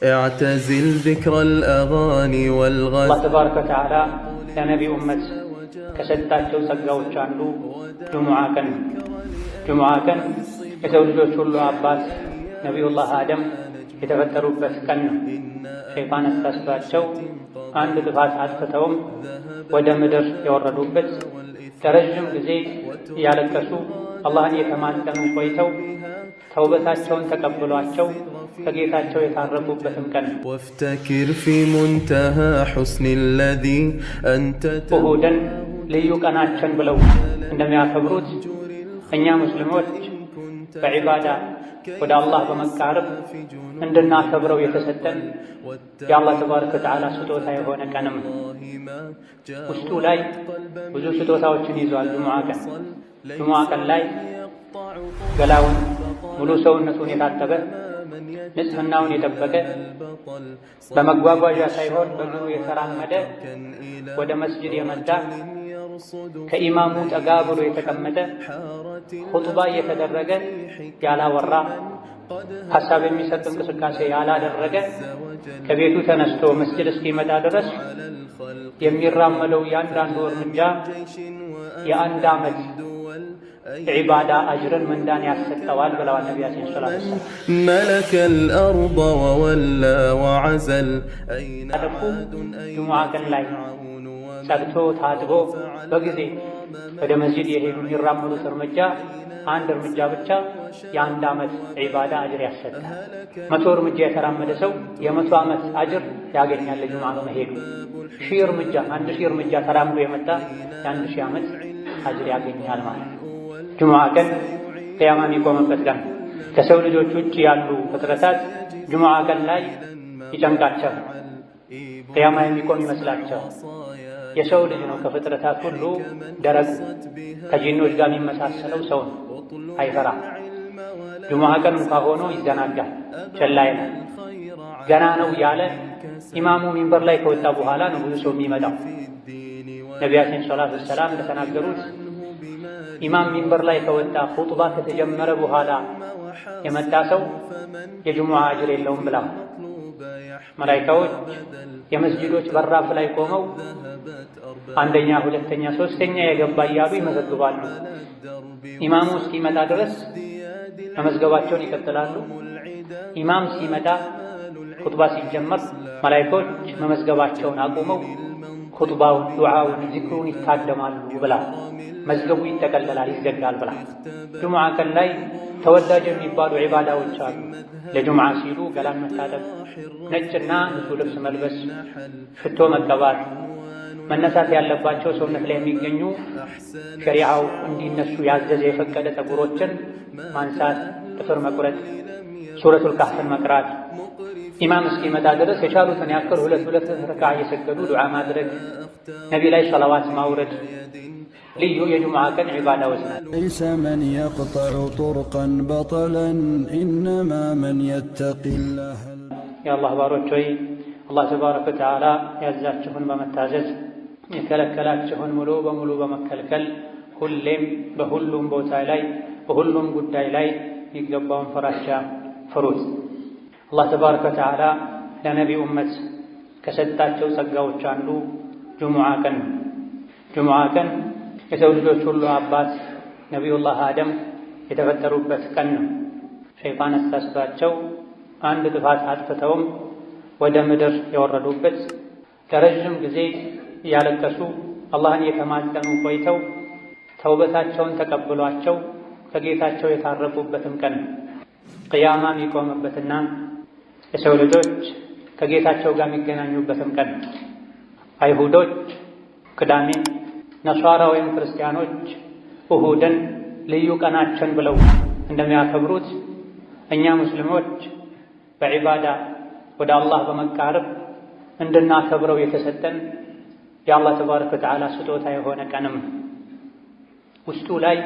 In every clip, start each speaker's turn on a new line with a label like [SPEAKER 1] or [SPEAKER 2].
[SPEAKER 1] اعتزل ذكر الأغاني والغزل.
[SPEAKER 2] الله تبارك وتعالى ለነቢዩ ኡመት ከሰጣቸው ጸጋዎች አንዱ ጁሙዓ ቀን የሰው ልጆች ሁሉ አባት ነቢዩላህ አደም የተፈጠሩበት ቀን ነው። ሸይጣን አሳስቷቸው አንድ ጥፋት አጥፍተውም ወደ ምድር የወረዱበት ለረጅም ጊዜ እያለቀሱ አላህን የተማጸኑ ቆይተው ተውበታቸውን ተቀብሏቸው ከጌታቸው የታረቁበትም ቀን ነው።
[SPEAKER 1] وافتكر في منتهى حسن الذي أنت
[SPEAKER 2] እሁድን ልዩ ቀናችን ብለው እንደሚያከብሩት እኛ ሙስሊሞች በዒባዳ ወደ አላህ በመቃረብ እንድናከብረው የተሰጠን የአላህ ተባረከ ወተዓላ ስጦታ የሆነ ቀንም ውስጡ ላይ ብዙ ስጦታዎችን ይዟል። ጁሙዓ ቀን ላይ ገላውን ሙሉ ሰውነቱን የታጠበ ንጽህናውን የጠበቀ በመጓጓዣ ሳይሆን በእግሩ የተራመደ ወደ መስጂድ የመጣ ከኢማሙ ጠጋ ብሎ የተቀመጠ ኹጥባ እየተደረገ ያላወራ ሐሳብ የሚሰጥ እንቅስቃሴ ያላደረገ ከቤቱ ተነስቶ መስጂድ እስኪመጣ ድረስ የሚራመደው ያንዳንዱ እርምጃ የአንድ ዓመት ዒባዳ አጅርን ምንዳን ያሰጠዋል ብለዋል ነቢያችን ሰለላሁ ዐለይሂ ወሰለም።
[SPEAKER 1] ملك الأرض وولى وعزل.
[SPEAKER 2] ጁሙዓ ቀን ላይ ጸድቶ ታጥቦ በጊዜ ወደ መስጂድ የሄዱ የሚራመዱት እርምጃ አንድ እርምጃ ብቻ የአንድ ዓመት ዒባዳ አጅር ያሰጣል። 100 እርምጃ የተራመደ ሰው የ100 ዓመት አጅር ያገኛል ጁሙዓ በመሄዱ። 1000 እርምጃ ተራምዶ የመጣ የ1000 ዓመት አጅር ያገኛል ማለት ነው። ጁሙዓ ቀን ቂያማ የሚቆምበት ቀን ከሰው ልጆች ውጭ ያሉ ፍጥረታት ጁሙዓ ቀን ላይ ይጨንቃቸው ቂያማ የሚቆም ይመስላቸው። የሰው ልጅ ነው ከፍጥረታት ሁሉ ደረቁ ከጂኖች ጋር የሚመሳሰለው ሰው ነው። አይፈራም። ጁሙዓ ቀን እንኳ ሆኖ ይዘናጋል፣ ቸላ ይላል። ገና ነው ያለ ኢማሙ ሚንበር ላይ ከወጣ በኋላ ነው ብዙ ሰው የሚመጣው። ነቢያችን ሰለላሁ ዐለይሂ ወሰለም እንደተናገሩት ኢማም ሚንበር ላይ ከወጣ ኹጥባ ከተጀመረ በኋላ የመጣ ሰው የጁሙዓ አጅር የለውም ብላ መላኢካዎች የመስጂዶች በራፍ ላይ ቆመው አንደኛ፣ ሁለተኛ፣ ሶስተኛ የገባ እያሉ ይመዘግባሉ። ኢማሙ እስኪመጣ ድረስ መመዝገባቸውን ይቀጥላሉ። ኢማም ሲመጣ ኹጥባ ሲጀመር መላኢካዎች መመዝገባቸውን አቁመው ኹጥባውን፣ ዱዓውን፣ ዚክሩን ይታደማሉ ብላ መዝገቡ ይጠቀለላል፣ ይዘጋል ብላ። ጁሙዓ ቀን ላይ ተወዳጅ የሚባሉ ዒባዳዎች አሉ። ለጁሙዓ ሲሉ ገላን መታጠብ፣ ነጭና ንጹህ ልብስ መልበስ፣ ሽቶ መቀባት፣ መነሳት ያለባቸው ሰውነት ላይ የሚገኙ ሸሪዓው እንዲነሱ ያዘዘ የፈቀደ ፀጉሮችን ማንሳት፣ ጥፍር መቁረጥ፣ ሱረቱል ካህፍን መቅራት፣ ኢማም እስኪመጣ ድረስ የቻሉትን ያክል ሁለት ረክዓ እየሰገዱ ዱዓ ማድረግ፣ ነቢ ላይ ሰላዋት ማውረድ ልዩ የጁሙዓ ቀን ዒባዳዎች ናቸው።
[SPEAKER 3] ليس من يقطع طرقا بطلا إنما من يتقي الله።
[SPEAKER 2] የአላህ ባሮች ሆይ አላህ ተባረከ ወተዓላ ያዛችሁን በመታዘዝ የከለከላችሁን ሙሉ በሙሉ በመከልከል ሁሌም በሁሉም ቦታ ላይ በሁሉም ጉዳይ ላይ የሚገባውን ፍራቻ ፍሩት። አላህ ተባረከ ወተዓላ ለነቢዩ ኡመት ከሰጣቸው ጸጋዎች አንዱ ጁሙዓ ቀን የሰው ልጆች ሁሉ አባት ነቢዩላህ አደም የተፈጠሩበት ቀን ነው። ሸይጣን አሳስቷቸው አንድ ጥፋት አጥፍተውም ወደ ምድር የወረዱበት ለረጅም ጊዜ እያለቀሱ አላህን የተማጸኑ ቆይተው ተውበታቸውን ተቀብሏቸው ከጌታቸው የታረቁበትም ቀን ነው። ቅያማ የሚቆምበትና የሰው ልጆች ከጌታቸው ጋር የሚገናኙበትም ቀን ነው። አይሁዶች ቅዳሜ፣ ነሷራ ወይም ክርስቲያኖች እሁድን ልዩ ቀናችን ብለው እንደሚያከብሩት እኛ ሙስሊሞች በዒባዳ ወደ አላህ በመቃረብ እንድናከብረው የተሰጠን የአላህ ተባረከ ወተዓላ ስጦታ የሆነ ቀንም ውስጡ ላይ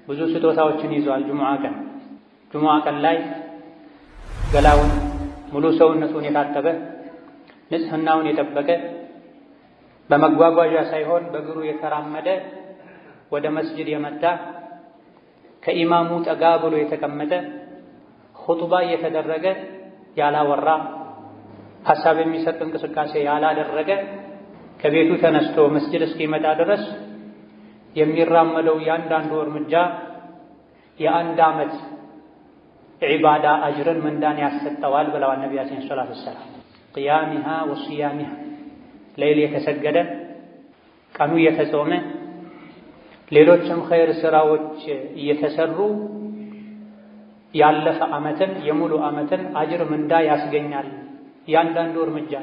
[SPEAKER 2] ብዙ ስጦታዎችን ይዟል። ጁሙዓ ቀን ላይ ገላውን ሙሉ ሰውነቱን የታጠበ ንጽህናውን የጠበቀ በመጓጓዣ ሳይሆን በእግሩ የተራመደ ወደ መስጂድ የመጣ ከኢማሙ ጠጋ ብሎ የተቀመጠ ኹጥባ እየተደረገ ያላወራ ሐሳብ የሚሰጥ እንቅስቃሴ ያላደረገ ከቤቱ ተነስቶ መስጂድ እስኪመጣ ድረስ የሚራመደው ያንዳንዱ እርምጃ የአንድ ዓመት ዒባዳ አጅርን ምንዳን ያሰጠዋል ብለዋል ነቢያችን ሰለላሁ ዐለይሂ ወሰለም። ቅያሚሃ ወሲያሚሃ ሌሊት የተሰገደ ቀኑ የተጾመ ሌሎችም ኸይር ስራዎች እየተሰሩ ያለፈ ዓመትን የሙሉ ዓመትን አጅር ምንዳ ያስገኛል። ያንዳንዱ እርምጃ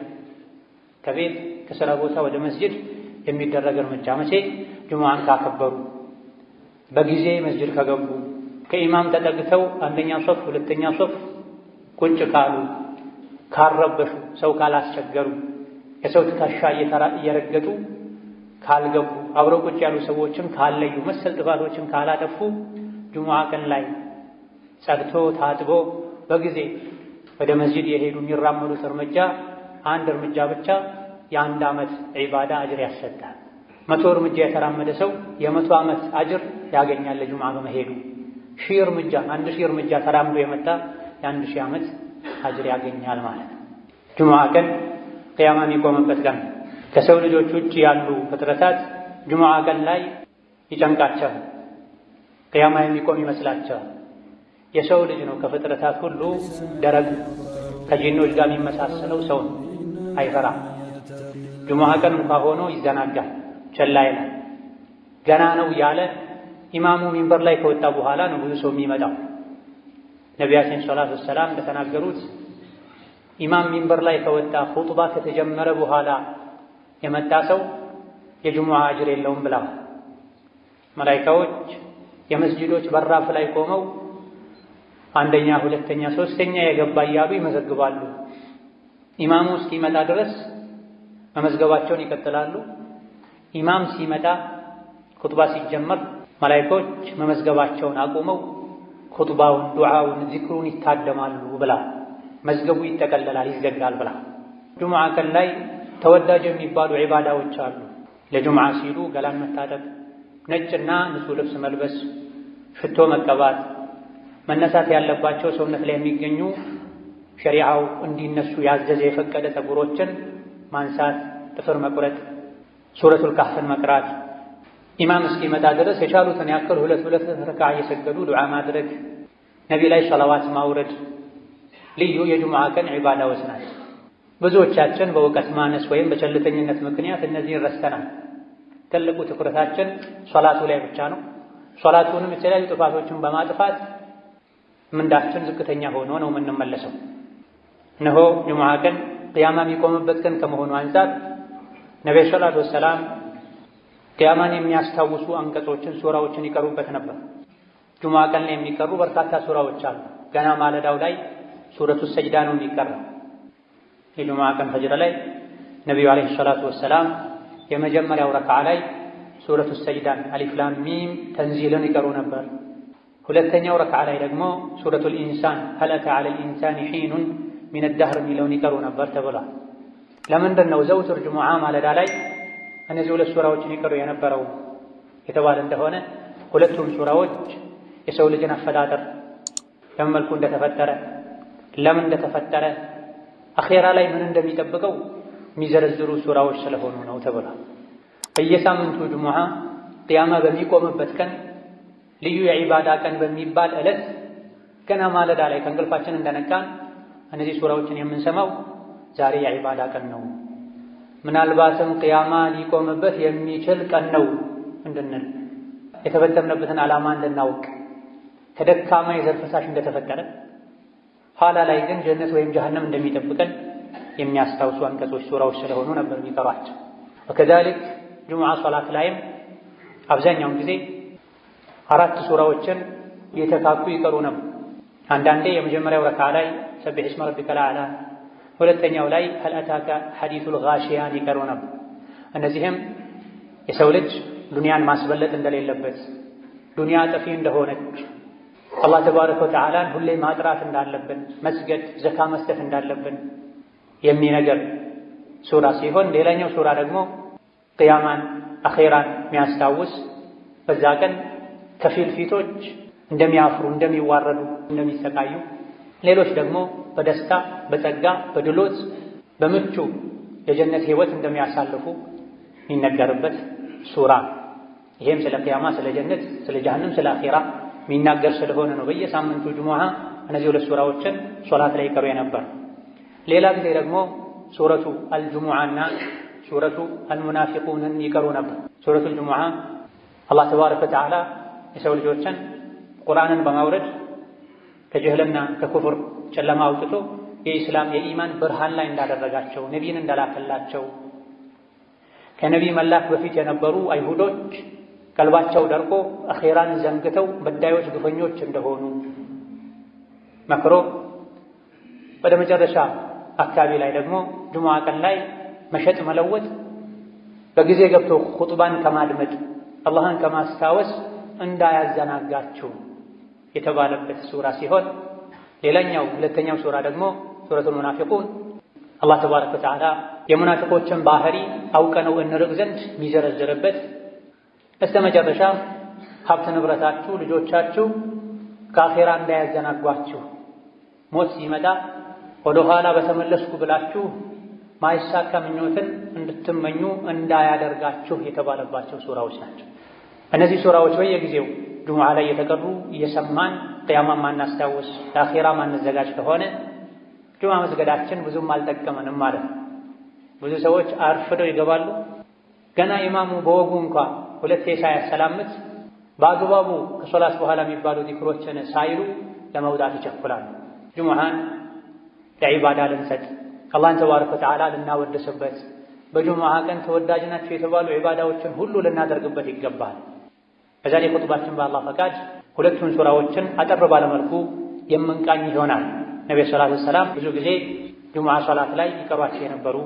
[SPEAKER 2] ከቤት ከሥራ ቦታ ወደ መስጂድ የሚደረግ እርምጃ መቼ? ጁሙዓን ካከበሩ፣ በጊዜ መስጂድ ከገቡ፣ ከኢማም ተጠግተው አንደኛ ሶፍ ሁለተኛ ሶፍ ቁጭ ካሉ፣ ካልረበሹ፣ ሰው ካላስቸገሩ፣ የሰው ትከሻ እየረገጡ ካልገቡ፣ አብረው ቁጭ ያሉ ሰዎችን ካለዩ፣ መሰል ጥፋቶችን ካላጠፉ ጁሙዓ ቀን ላይ ጸድቶ ታጥቦ በጊዜ ወደ መስጂድ የሄዱ የሚራመዱት እርምጃ አንድ እርምጃ ብቻ የአንድ ዓመት ዒባዳ አጅር ያሰጣል። 100 እርምጃ የተራመደ ሰው የ100 ዓመት አጅር ያገኛል ለጁሙዓ በመሄዱ። 1000 እርምጃ 1000 እርምጃ ተራምዶ የመጣ የ1000 ዓመት አጅር ያገኛል ማለት ነው። ጁሙዓ ቀን ቅያማ የሚቆምበት ቀን ከሰው ልጆች ውጭ ያሉ ፍጥረታት ጁሙዓ ቀን ላይ ይጨንቃቸዋል፣ ቅያማ የሚቆም ይመስላቸዋል። የሰው ልጅ ነው ከፍጥረታት ሁሉ ደረግ ከጂኖች ጋር የሚመሳሰለው ሰው ነው። አይፈራም። ጁሙዓ ቀን እንኳ ሆኖ ይዘናጋል፣ ቸላ ይላል። ገና ነው ያለ ኢማሙ ሚንበር ላይ ከወጣ በኋላ ነው ብዙ ሰው የሚመጣው። ነቢያችን ሰለላሁ ዐለይሂ ወሰለም እንደተናገሩት ኢማም ሚንበር ላይ ከወጣ ኹጥባ ከተጀመረ በኋላ የመጣ ሰው የጁሙዓ አጅር የለውም ብለዋል። መላኢካዎች የመስጂዶች በራፍ ላይ ቆመው አንደኛ፣ ሁለተኛ፣ ሶስተኛ የገባ እያሉ ይመዘግባሉ። ኢማሙ እስኪመጣ ድረስ መመዝገባቸውን ይቀጥላሉ። ኢማም ሲመጣ ኹጥባ ሲጀመር መላኢካዎች መመዝገባቸውን አቁመው ኹጥባውን፣ ዱዓውን፣ ዚክሩን ይታደማሉ ብላ መዝገቡ ይጠቀለላል፣ ይዘጋል ብላ። ጁሙዓ ቀን ላይ ተወዳጅ የሚባሉ ዒባዳዎች አሉ። ለጁሙዓ ሲሉ ገላን መታጠብ፣ ነጭና ንጹህ ልብስ መልበስ፣ ሽቶ መቀባት፣ መነሳት ያለባቸው ሰውነት ላይ የሚገኙ ሸሪዓው እንዲነሱ ያዘዘ የፈቀደ ፀጉሮችን ማንሳት፣ ጥፍር መቁረጥ፣ ሱረቱል ካህፍን መቅራት፣ ኢማም እስኪመጣ ድረስ የቻሉትን ያክል ሁለት ረክዓ እየሰገዱ ዱዓ ማድረግ፣ ነቢ ላይ ሰላዋት ማውረድ ልዩ የጁሙዓ ቀን ዒባዳዎች ናቸው። ብዙዎቻችን በእውቀት ማነስ ወይም በቸልተኝነት ምክንያት እነዚህን ረስተናል። ትልቁ ትኩረታችን ሶላቱ ላይ ብቻ ነው። ሶላቱንም የተለያዩ ጥፋቶችን በማጥፋት ምንዳችን ዝቅተኛ ሆኖ ነው የምንመለሰው። እነሆ ጁሙዓ ቀን ቅያማ የሚቆምበት ቀን ከመሆኑ አንፃር ነቢዩ ሰለላሁ ዐለይሂ ወሰለም ቅያማን የሚያስታውሱ አንቀጾችን፣ ሱራዎችን ይቀሩበት ነበር። ጁሙዓ ቀን ላይ የሚቀሩ በርካታ ሱራዎች አሉ። ገና ማለዳው ላይ ሱረቱ ሰጅዳ ነው የሚቀራው። የጁሙዓ ቀን ፈጅር ላይ ነቢዩ ዐለይሂ ሰላቱ ወሰላም የመጀመሪያው ረክዓ ላይ ሱረቱ ሰጅዳን አሊፍ ላም ሚም ተንዚልን ይቀሩ ነበር። ሁለተኛው ረክዓ ላይ ደግሞ ሱረቱል ኢንሳን ሀል አታ ዐለል ኢንሳኒ ሒኑን ሚነ ደህር የሚለውን ይቀሩ ነበር ተብሏል። ለምንድን ነው ዘውትር ጁሙዓ ማለዳ ላይ እነዚህ ሁለት ሱራዎችን ይቀሩ የነበረው የተባለ እንደሆነ ሁለቱም ሱራዎች የሰው ልጅን አፈጣጠር በምን መልኩ እንደተፈጠረ፣ ለምን እንደተፈጠረ፣ አኼራ ላይ ምን እንደሚጠብቀው የሚዘረዝሩ ሱራዎች ስለሆኑ ነው ተብሏል። በየሳምንቱ ጁሙዓ ቅያማ በሚቆምበት ቀን ልዩ የዒባዳ ቀን በሚባል ዕለት ገና ማለዳ ላይ ከእንቅልፋችን እንደነቃን እነዚህ ሱራዎችን የምንሰማው ዛሬ የዒባዳ ቀን ነው፣ ምናልባትም ቅያማ ሊቆምበት የሚችል ቀን ነው እንድንል፣ የተፈጠርንበትን ዓላማ እንድናውቅ፣ ከደካማ የዘር ፈሳሽ እንደተፈጠረ ኋላ ላይ ግን ጀነት ወይም ጀሀነም እንደሚጠብቀን የሚያስታውሱ አንቀጾች ሱራዎች ስለሆኑ ነበር የሚቀሯቸው። ወከዛሊክ ጁሙዓ ሶላት ላይም አብዛኛውን ጊዜ 4 ሱራዎችን የተካኩ ይቀሩ ነበር። አንዳንዴ የመጀመሪያው ረክዓ ላይ ሰቢሕ እስመ ረቢከል አዕላ፣ ሁለተኛው ላይ ሀል አታከ ሐዲሱል ጋሺያን ይቀሩ ነበር። እነዚህም የሰው ልጅ ዱንያን ማስበለጥ እንደሌለበት፣ ዱንያ ጠፊ እንደሆነች፣ አላህ ተባረከ ወተዓላን ሁሌ ማጥራት እንዳለብን፣ መስገድ፣ ዘካ መስጠት እንዳለብን የሚነገር ሱራ ሲሆን ሌላኛው ሱራ ደግሞ ቅያማን አኼራን የሚያስታውስ በዛ ቀን ከፊል ፊቶች እንደሚያፍሩ፣ እንደሚዋረዱ፣ እንደሚሰቃዩ፣ ሌሎች ደግሞ በደስታ በጸጋ በድሎት በምቹ የጀነት ህይወት እንደሚያሳልፉ የሚነገርበት ሱራ። ይሄም ስለ ቂያማ፣ ስለ ጀነት፣ ስለ ጀሃነም፣ ስለ አኺራ የሚናገር ስለሆነ ነው በየሳምንቱ ጁሙዓ እነዚህ ሁለት ሱራዎችን ሶላት ላይ ይቀሩ የነበር። ሌላ ጊዜ ደግሞ ሱረቱ አልጁሙዓና ሱረቱ አልሙናፊቁንን ይቀሩ ነበር። ሱረቱ አልጁሙዓ አላህ ተባረከ ወተዓላ የሰው ልጆችን ቁርአንን በማውረድ ከጅህልና ከኩፍር ጨለማ አውጥቶ የኢስላም የኢማን ብርሃን ላይ እንዳደረጋቸው፣ ነቢይን እንዳላከላቸው፣ ከነቢይ መላክ በፊት የነበሩ አይሁዶች ቀልባቸው ደርቆ አኼራን ዘንግተው በዳዮች ግፈኞች እንደሆኑ መክሮ ወደ መጨረሻ አካባቢ ላይ ደግሞ ጁሙዓ ቀን ላይ መሸጥ መለወጥ በጊዜ ገብቶ ኹጥባን ከማድመጥ አላህን ከማስታወስ እንዳያዘናጋችሁ የተባለበት ሱራ ሲሆን ሌላኛው ሁለተኛው ሱራ ደግሞ ሱረቱል ሙናፊቁን አላህ ተባረከ ወተዓላ የሙናፊቆችን ባህሪ አውቀነው እንርቅ ዘንድ የሚዘረዝርበት እስከ መጨረሻ ሀብት ንብረታችሁ፣ ልጆቻችሁ ከአኼራ እንዳያዘናጓችሁ ሞት ሲመጣ ወደ ኋላ በተመለስኩ ብላችሁ ማይሳካ ምኞትን እንድትመኙ እንዳያደርጋችሁ የተባለባቸው ሱራዎች ናቸው። እነዚህ ሱራዎች በየጊዜው ጁሙዓ ላይ የተቀሩ እየሰማን ቅያማ ማናስታውስ ለአኼራ ማንዘጋጅ ከሆነ ጁሙዓ መስገዳችን ብዙም አልጠቀመንም ማለት ነው። ብዙ ሰዎች አርፍደው ይገባሉ። ገና ኢማሙ በወጉ እንኳ ሁለቴ ሳያሰላምት በአግባቡ ከሶላት በኋላ የሚባሉ ዚክሮችን ሳይሉ ለመውጣት ይቸኩላሉ። ጁሙዓን ለዒባዳ ልንሰጥ፣ አላህን ተባረከ ወተዓላ ልናወድስበት፣ በጁሙዓ ቀን ተወዳጅ ናቸው የተባሉ ዒባዳዎችን ሁሉ ልናደርግበት ይገባል። በዛሬ ኹጥባችን በአላህ ፈቃድ ሁለቱን ሱራዎችን አጠር ባለመልኩ የምንቃኝ ይሆናል። ነብዩ ሰለላሁ ዐለይሂ ወሰለም ብዙ ጊዜ ጁሙዓ ሶላት ላይ ይቀሯቸው የነበሩ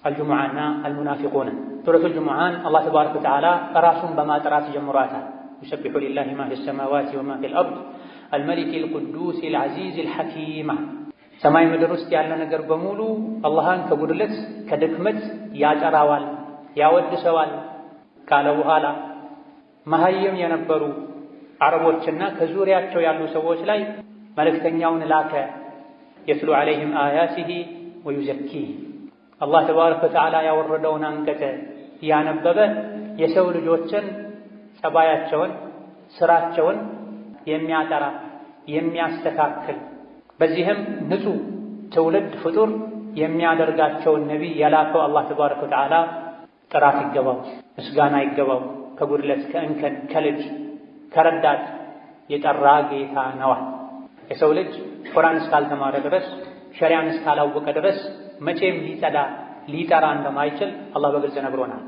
[SPEAKER 2] አልጁሙዓና አልሙናፊቁን። ሱረቱል ጁሙዓን አላህ ተባረከ ወተዓላ ራሱን በማጥራት ጀምሯታል። ዩሰቢሑ ሊላሂ ማ ፊ ሰማዋቲ ወማ ፊል አርድ አልመሊኪል ቁዱሲል ዐዚዚል ሐኪም። ሰማይ ምድር ውስጥ ያለ ነገር በሙሉ አላህን ከጉድለት ከድክመት ያጠራዋል፣ ያወድሰዋል ካለ በኋላ መሀይም የነበሩ አረቦችና ከዙሪያቸው ያሉ ሰዎች ላይ መልእክተኛውን ላከ። የትሉ ዐለይሂም አያቲሂ ወዩዘኪህ። አላህ ተባረከ ወተዓላ ያወረደውን አንቀጽ ያነበበ የሰው ልጆችን ጸባያቸውን፣ ስራቸውን የሚያጠራ የሚያስተካክል፣ በዚህም ንጹህ ትውልድ ፍጡር የሚያደርጋቸውን ነቢይ የላከው አላህ ተባረከ ወተዓላ ጥራት ይገባው፣ ምስጋና ይገባው። ከጉድለት ከእንከን ከልጅ ከረዳት የጠራ ጌታ ነዋ። የሰው ልጅ ቁርአን እስካልተማረ ድረስ ሸሪዓን እስካላወቀ ድረስ መቼም ሊጠራ እንደማይችል አላህ በግልጽ ነግሮናል።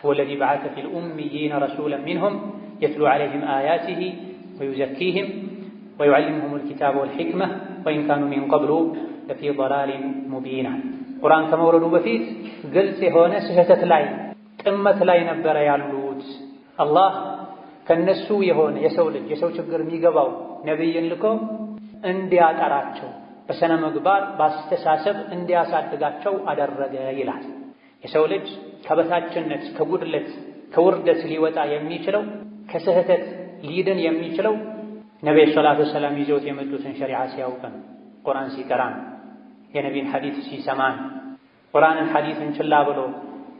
[SPEAKER 2] ወለዚ በዐሰ ፊል ኡሚይነ ረሱለን ሚንሁም የትሉ ዐለይሂም አያቲሂ ወዩዘኪሂም ወዩዐልሊሙሁሙል ኪታበ ወልሒክመ ወኢን ካኑ ሚን ቀብሉ ለፊ ضላሊን ሙቢን። ቁርአን ከመውረዱ በፊት ግልጽ የሆነ ስህተት ላይ ጥመት ላይ ነበረ ያሉት። አላህ ከነሱ የሆነ የሰው ልጅ የሰው ችግር የሚገባው ነቢይን ልኮ እንዲያጠራቸው በሰነ ምግባር በአስተሳሰብ እንዲያሳድጋቸው አደረገ ይላል። የሰው ልጅ ከበታችነት ከጉድለት ከውርደት ሊወጣ የሚችለው ከስህተት ሊድን የሚችለው ነቢዩ ሰለላሁ ዐለይሂ ወሰለም ይዘውት የመጡትን ሸሪዓ ሲያውቀን፣ ቁርአን ሲቀራን፣ የነቢይን ሐዲስ ሲሰማን። ቁርአንን ሐዲስን ችላ ብሎ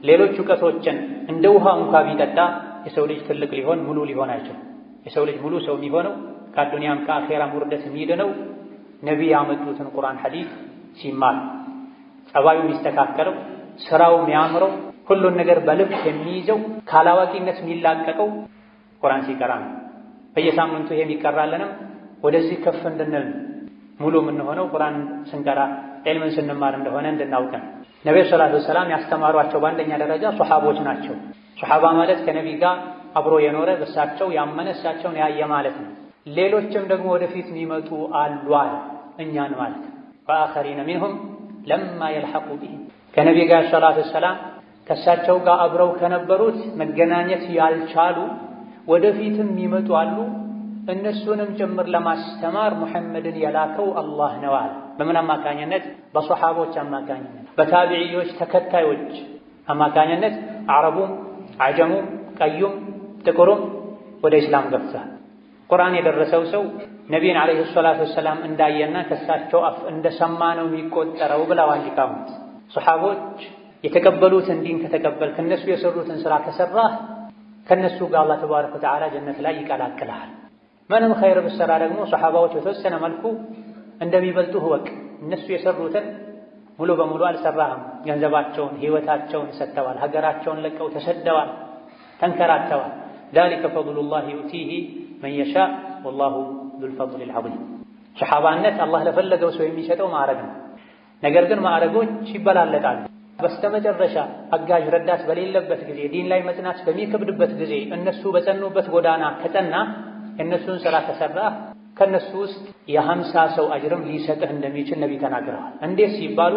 [SPEAKER 2] ሌሎች እውቀቶችን እንደ ውሃ እንኳ ቢጠጣ የሰው ልጅ ትልቅ ሊሆን ሙሉ ሊሆን አይችልም። የሰው ልጅ ሙሉ ሰው የሚሆነው ከአዱንያም ከአኼራም ውርደት የሚድነው ነቢይ ያመጡትን ቁርአን ሐዲስ ሲማር፣ ጸባዩ የሚስተካከለው፣ ስራው የሚያምረው፣ ሁሉን ነገር በልብ የሚይዘው፣ ካላዋቂነት የሚላቀቀው ቁርአን ሲቀራ ነው። በየሳምንቱ ይሄ የሚቀራለንም ወደዚህ ከፍ እንድንል ሙሉ የምንሆነው ቁርአን ስንቀራ ዒልምን ስንማር እንደሆነ እንድናውቀን። ነብዩ ሰለላሁ ዐለይሂ ወሰለም ያስተማሯቸው በአንደኛ ደረጃ ሱሐቦች ናቸው። ሱሐባ ማለት ከነቢይ ጋር አብሮ የኖረ በሳቸው ያመነ እሳቸውን ያየ ማለት ነው። ሌሎችም ደግሞ ወደፊት የሚመጡ አሉ አለ እኛን ማለት ነው። ወአኸሪነ ሚንሁም ለማ የልሐቁ ቢሂም ከነቢይ ጋር ሰለላሁ ዐለይሂ ወሰለም ከእሳቸው ጋር አብረው ከነበሩት መገናኘት ያልቻሉ ወደፊትም የሚመጡ አሉ። እነሱንም ጭምር ለማስተማር ሙሐመድን የላከው አላህ ነው አለ። በምን አማካኝነት? በሱሐቦች አማካኝነት፣ በታቢዒዎች ተከታዮች አማካኝነት አረቡም አጀሙም ቀዩም ጥቁሩም ወደ ኢስላም ገብቷል። ቁርአን የደረሰው ሰው ነቢይን ዓለይሂ ሰላቱ ወሰላም እንዳየና ከሳቸው አፍ እንደሰማ ነው የሚቆጠረው ብለዋል ሊቃውንት። ሶሐቦች የተቀበሉትን ዲን ከተቀበልክ እነሱ የሰሩትን ስራ ከሰራህ ከነሱ ጋር አላህ ተባረከ ወተዓላ ጀነት ላይ ይቀላቅልሃል። ምንም ኸይር ብትሰራ ደግሞ ሶሐባዎች በተወሰነ መልኩ እንደሚበልጡህ እወቅ። እነሱ የሰሩትን ሙሉ በሙሉ አልሰራህም። ገንዘባቸውን፣ ህይወታቸውን ሰጥተዋል። ሀገራቸውን ለቀው ተሰደዋል፣ ተንከራተዋል። ዛሊከ ፈድሉላሂ ዩእቲሂ መን የሻእ ወላሁ ዙል ፈድሊል ዐዚም። ሶሐባነት አላህ ለፈለገው ሰው የሚሰጠው ማዕረግ ነው። ነገር ግን ማዕረጎች ይበላለጣሉ። በስተመጨረሻ አጋዥ ረዳት በሌለበት ጊዜ፣ ዲን ላይ መጽናት በሚከብድበት ጊዜ እነሱ በጸኑበት ጎዳና ከጸና የእነሱን ሥራ ከሠራህ ከእነሱ ውስጥ የ50 ሰው አጅርም ሊሰጥህ እንደሚችል ነቢ ተናግረዋል። እንዴት ሲባሉ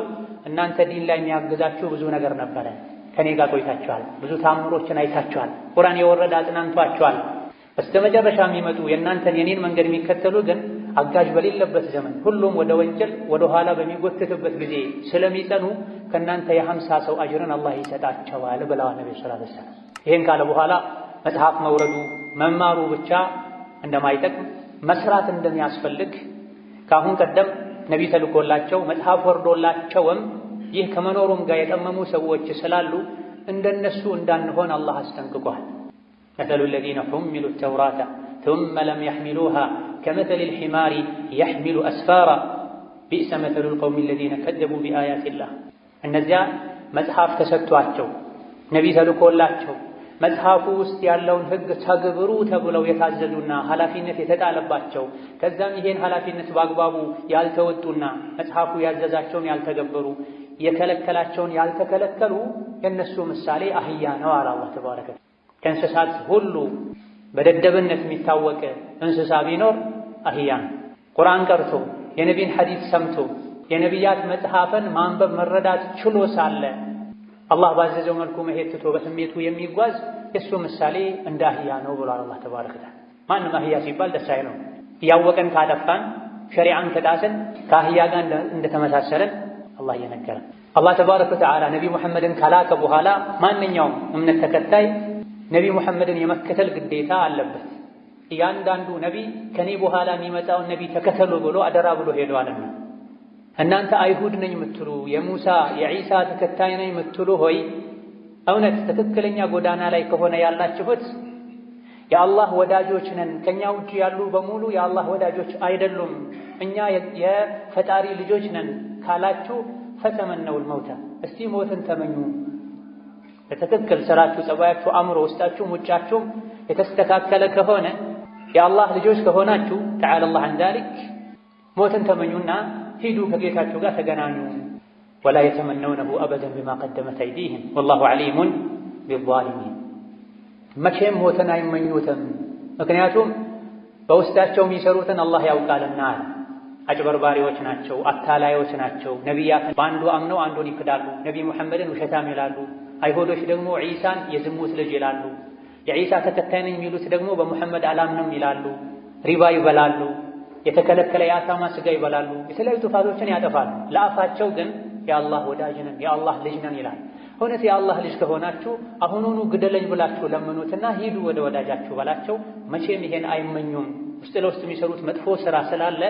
[SPEAKER 2] እናንተ ዲን ላይ የሚያግዛችሁ ብዙ ነገር ነበረ፣ ከኔ ጋር ቆይታችኋል፣ ብዙ ታምሮችን አይታችኋል፣ ቁርአን የወረደ አጽናንቷችኋል። በስተመጨረሻ የሚመጡ የእናንተን የኔን መንገድ የሚከተሉ ግን አጋዥ በሌለበት ዘመን ሁሉም ወደ ወንጀል ወደ ኋላ በሚጎትትበት ጊዜ ስለሚጸኑ ከእናንተ የ50 ሰው አጅርን አላህ ይሰጣቸዋል ብለዋል ነቢ ሰለላሁ ዐለይሂ ወሰለም። ይህን ካለ በኋላ መጽሐፍ መውረዱ መማሩ ብቻ እንደማይጠቅም መስራት እንደሚያስፈልግ ከአሁን ቀደም ነቢ ተልኮላቸው መጽሐፍ ወርዶላቸውም ይህ ከመኖሩም ጋር የጠመሙ ሰዎች ስላሉ እንደነሱ እንዳንሆን አላህ አስጠንቅቋል። መሰሉ ለዚነ ሑሚሉ ተውራተ ثم لم يحملوها كمثل الحمار يحمل أسفارا بئس مثل القوم الذين كذبوا بآيات الله። እነዚያ መጽሐፍ ተሰጥቷቸው ነቢ ተልኮላቸው መጽሐፉ ውስጥ ያለውን ሕግ ተግብሩ ተብለው የታዘዙና ኃላፊነት የተጣለባቸው ከዛም ይሄን ኃላፊነት በአግባቡ ያልተወጡና መጽሐፉ ያዘዛቸውን ያልተገበሩ የከለከላቸውን ያልተከለከሉ የነሱ ምሳሌ አህያ ነው አለ አላህ ተባረከ። ከእንስሳት ሁሉ በደደብነት የሚታወቅ እንስሳ ቢኖር አህያ ነው። ቁርአን ቀርቶ የነቢን ሐዲስ ሰምቶ የነቢያት መጽሐፍን ማንበብ መረዳት ችሎ ሳለ አላህ ባዘዘው መልኩ መሄድ ትቶ በስሜቱ የሚጓዝ የሱ ምሳሌ እንደ አህያ ነው ብሏል አላህ ተባረከ ወተዓላ። ማንም አህያ ሲባል ደስ አይለው። እያወቀን ካጠፋን ሸሪዓን ከጣስን ከአህያ ጋር እንደተመሳሰለን አላህ እየነገረን። አላህ ተባረከ ወተዓላ ነቢ ሙሐመድን ከላከ በኋላ ማንኛውም እምነት ተከታይ ነቢ ሙሐመድን የመከተል ግዴታ አለበት። እያንዳንዱ ነቢ ከኔ በኋላ የሚመጣውን ነቢ ተከተሉ ብሎ አደራ ብሎ ሄዷልና እናንተ አይሁድ ነኝ የምትሉ የሙሳ የዒሳ ተከታይ ነኝ የምትሉ ሆይ እውነት ትክክለኛ ጎዳና ላይ ከሆነ ያላችሁት የአላህ ወዳጆች ነን፣ ከኛ ውጭ ያሉ በሙሉ የአላህ ወዳጆች አይደሉም፣ እኛ የፈጣሪ ልጆች ነን ካላችሁ ፈተመነውል መውታ፣ እስቲ ሞትን ተመኙ። በትክክል ስራችሁ፣ ጸባያችሁ፣ አእምሮ፣ ውስጣችሁም ውጫችሁም የተስተካከለ ከሆነ የአላህ ልጆች ከሆናችሁ ተዓላ አላህ ዐን ዛሊክ ሞትን ተመኙና ሂዱ ከጌታችሁ ጋር ተገናኙ። ወላ የተመነውነሁ አበደን ቢማ ቀደመት አይዲህም ወላሁ ዐሊሙን ቢዛሊሚን። መቼም ሞትን አይመኙትም፣ ምክንያቱም በውስጣቸው የሚሰሩትን አላህ ያውቃልና። አጭበርባሪዎች ናቸው፣ አታላዮች ናቸው። ነቢያትን በአንዱ አምነው አንዱን ይክዳሉ። ነቢ ሙሐመድን ውሸታም ይላሉ። አይሁዶች ደግሞ ዒሳን የዝሙት ልጅ ይላሉ። የዒሳ ተከታይ ነኝ የሚሉት ደግሞ በሙሐመድ አላምንም ይላሉ። ሪባ ይበላሉ። የተከለከለ የአሳማ ስጋ ይበላሉ። የተለያዩ ጥፋቶችን ያጠፋሉ። ለአፋቸው ግን የአላህ ወዳጅ ነን የአላህ ልጅ ነን ይላል። እውነት የአላህ ልጅ ከሆናችሁ አሁኑኑ ግደለኝ ብላችሁ ለምኑትና ሂዱ ወደ ወዳጃችሁ በላቸው። መቼም ይሄን አይመኙም። ውስጥ ለውስጥ የሚሰሩት መጥፎ ስራ ስላለ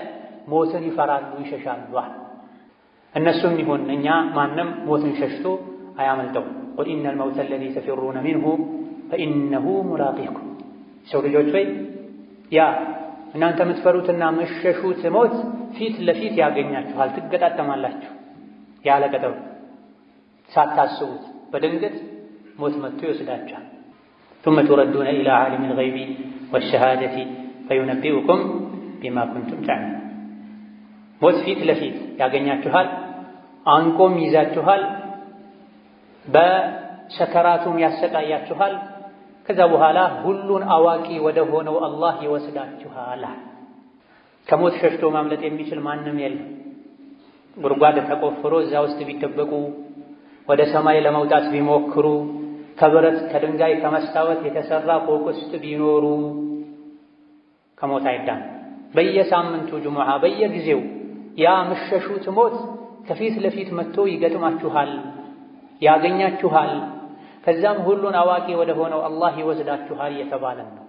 [SPEAKER 2] ሞትን ይፈራሉ፣ ይሸሻሉ። እነሱም ይሁን እኛ ማንም ሞትን ሸሽቶ አያመልጠው። ቁል ኢነል መውተ አለዚ ተፊሩነ ሚንሁ ፈኢነሁ ሙላቂኩም። ሰው ልጆች ወይ ያ እናንተ የምትፈሩትና የምትሸሹት ሞት ፊት ለፊት ያገኛችኋል፣ ትገጣጠማላችሁ። ያለ ቀጠሮ ሳታስቡት በድንገት ሞት መጥቶ ይወስዳችኋል። ثم تردون إلى عالم الغيب والشهادة فينبئكم بما كنتم تعملون። ሞት ፊት ለፊት ያገኛችኋል፣ አንቆም ይዛችኋል፣ በሰከራቱም ያሰቃያችኋል። ከዛ በኋላ ሁሉን አዋቂ ወደ ሆነው አላህ ይወስዳችኋል። ከሞት ሸሽቶ ማምለጥ የሚችል ማንም የለም። ጉድጓድ ተቆፍሮ እዛ ውስጥ ቢደበቁ፣ ወደ ሰማይ ለመውጣት ቢሞክሩ፣ ከብረት ከድንጋይ ከመስታወት የተሰራ ፎቅ ውስጥ ቢኖሩ ከሞት አይዳን። በየሳምንቱ ጁሙዓ በየጊዜው ያ ምሸሹት ሞት ከፊት ለፊት መጥቶ ይገጥማችኋል፣ ያገኛችኋል። ከዛም ሁሉን አዋቂ ወደ ሆነው አላህ ይወስዳችኋል የተባለን ነው።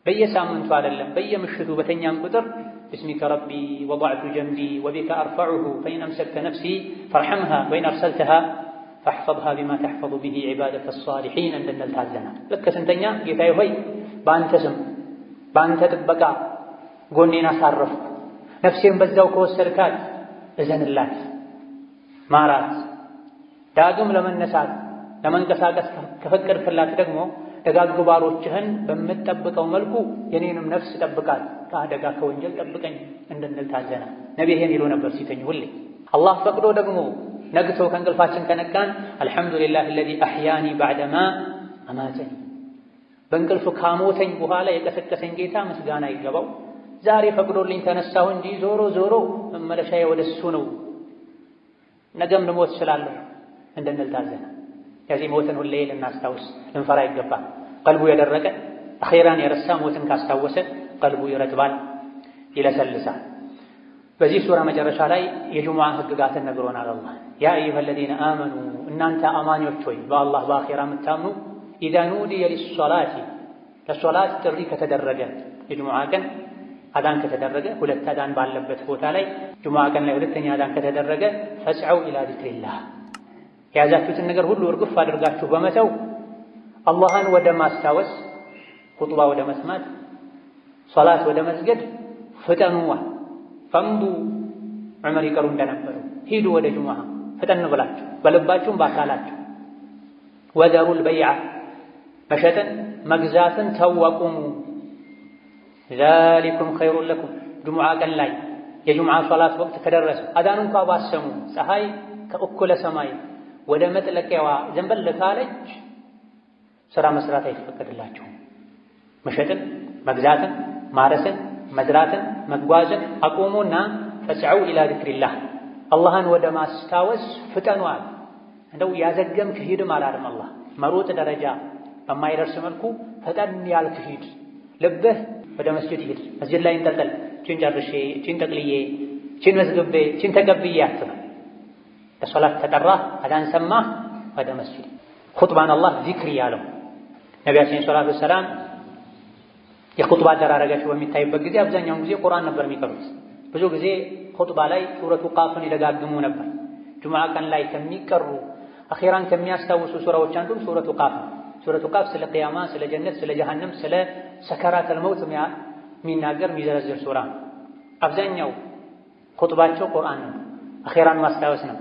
[SPEAKER 2] በየሳምንቱ አይደለም፣ በየምሽቱ በተኛም ቁጥር باسمك ربي وضعت جنبي وبك أرفعه فإن أمسكت نفسي فارحمها وإن أرسلتها فاحفظها بما تحفظ به عبادك الصالحين عندنا التعزنا لك سنتنيا ጌታዬ ሆይ በአንተ ስም በአንተ ጥበቃ ጎኔን አሳረፍኩ ነፍሴን በዛው ከወሰድካት እዘንላት ማራት ዳግም ለመነሳት ለመንቀሳቀስ ከፈቀድክላት ደግሞ ደጋግ ባሮችህን በምትጠብቀው መልኩ የኔንም ነፍስ ጠብቃት ከአደጋ ከወንጀል ጠብቀኝ እንድንል ታዘና ነብይ ይሄን ይሉ ነበር ሲተኙ ሁሌ አላህ ፈቅዶ ደግሞ ነግቶ ከእንቅልፋችን ከነቃን አልሐምዱሊላህ الذي احياني بعدما اماتني በእንቅልፍ ካሞተኝ በኋላ የቀሰቀሰኝ ጌታ ምስጋና ይገባው ዛሬ ፈቅዶልኝ ተነሳሁ እንጂ ዞሮ ዞሮ መመለሻዬ ወደሱ ነው ነገም ልሞት እችላለሁ እንድንል ታዘና የዚህ ሞትን ሁሌ ልናስታውስ ልንፈራ ይገባል ቀልቡ የደረቀ አኺራን የረሳ ሞትን ካስታወሰ ቀልቡ ይረጥባል ይለሰልሳል በዚህ ሱራ መጨረሻ ላይ የጁሙዓ ህግጋትን ነግሮናል አላህ ያ አዩሀ الذين آمنوا እናንተ አማኞች ሆይ በአላህ በአኺራ የምታምኑ إذا نودي للصلاة ለሶላት ጥሪ ከተደረገ የጁሙዓ ቀን አዳን ከተደረገ ሁለት አዳን ባለበት ቦታ ላይ ጁሙዓ ቀን ላይ ሁለተኛ አዳን ከተደረገ ፈስዐው ኢላ ዚክሪላህ የያዛችሁትን ነገር ሁሉ እርግፍ አድርጋችሁ በመተው አላህን ወደ ማስታወስ ኹጥባ ወደ መስማት ሶላት ወደ መስገድ ፍጠኑዋ ፈምዱ ዑመር ይቀሩ እንደነበሩ ሂዱ ወደ ጁሙዓ ፍጠን ብላችሁ በልባችሁም በአካላችሁ ወደሩል በይዓ መሸጥን መግዛትን ተወቁሙ ዛሊኩም ኸይሩን ለኩም ጁሙዓ ቀን ላይ የጁሙዓ ሶላት ወቅት ከደረሰ አዳን እንኳን ባሰሙ ፀሐይ ከእኩለ ሰማይ ወደ መጥለቂያዋ ዘንበል ካለች ስራ መስራት አይፈቀድላችሁም መሸጥን መግዛትን ማረስን መዝራትን መጓዝን አቁሙና ፈስዐው ኢላ ዚክሪላህ አላህን ወደ ማስታወስ ፍጠኗል እንደው ያዘገምክ ሂድም አላለም አላህ መሮጥ ደረጃ በማይደርስ መልኩ ፈጠን ያልክ ሂድ ልብህ ወደ መስጂድ ሂድ መስጂድ ላይ እንጠልጠል ቺን ጨርሼ ቺን ጠቅልዬ ቺን መስግቤ ቺን ተቀብዬ አትበል ለሶላት ተጠራ አዳን ሰማ ወደ መስጂድ ኹጥባን አላህ ዚክር ያለው ነቢያችን ሰለላሁ ዐለይሂ ወሰለም የኹጥባ አደራረጋቸው በሚታይበት ጊዜ አብዛኛውን ጊዜ ቁርአን ነበር የሚቀሩት ብዙ ጊዜ ኹጥባ ላይ ሱረቱ ቃፍን ይደጋግሙ ነበር ጁሙዓ ቀን ላይ ከሚቀሩ አኺራን ከሚያስታውሱ ሱራዎች አንዱም ሱረቱ ቃፍ ሱረቱ ቃፍ ስለ ቂያማ ስለ ጀነት ስለ ጀሃነም ስለ ሰከራተል መውት የሚናገር የሚዘረዝር ሱራ አብዛኛው ኹጥባቸው ቁርአን ነው አኺራን ማስታወስ ነው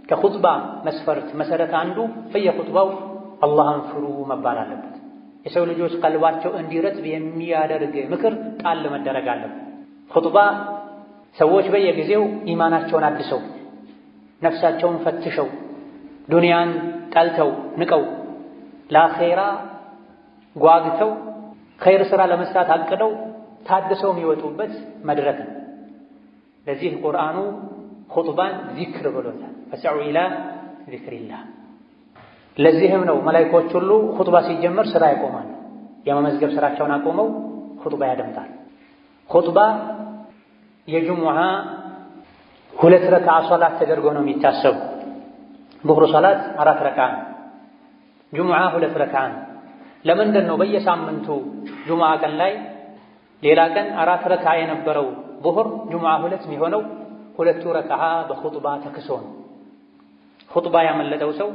[SPEAKER 2] ከኹጥባ መስፈርት መሰረት አንዱ በየኹጥባው አላህን ፍሩ መባል አለበት የሰው ልጆች ቀልባቸው እንዲረጥብ የሚያደርግ ምክር ጣል መደረግ አለበት ኹጥባ ሰዎች በየጊዜው ኢማናቸውን አድሰው ነፍሳቸውን ፈትሸው ዱንያን ጠልተው ንቀው ለአኺራ ጓግተው ኸይር ስራ ለመስራት አቅደው ታድሰው የሚወጡበት መድረክ ነው ለዚህ ቁርአኑ ኹጥባን ዚክር ብሎታል ፈስዐው ኢላ ዚክሪላህ ለዚህም ነው መላእክቶች ሁሉ ኹጥባ ሲጀመር ስራ ያቆማሉ የመመዝገብ ስራቸውን አቆመው ኹጥባ ያደምጣል ኹጥባ የጁሙዓ ሁለት ረክዓ ሶላት ተደርጎ ነው የሚታሰቡ ዙህር ሶላት 4 ረክዓ ጁሙዓ 2 ረክዓ ለምንድን ነው በየሳምንቱ ጁሙዓ ቀን ላይ ሌላ ቀን 4 ረክዓ የነበረው ዙህር ጁሙዓ 2 የሚሆነው ሁለቱ ረክዓ በኹጥባ ተክሶ ነው ኹጥባ ያመለጠው ሰው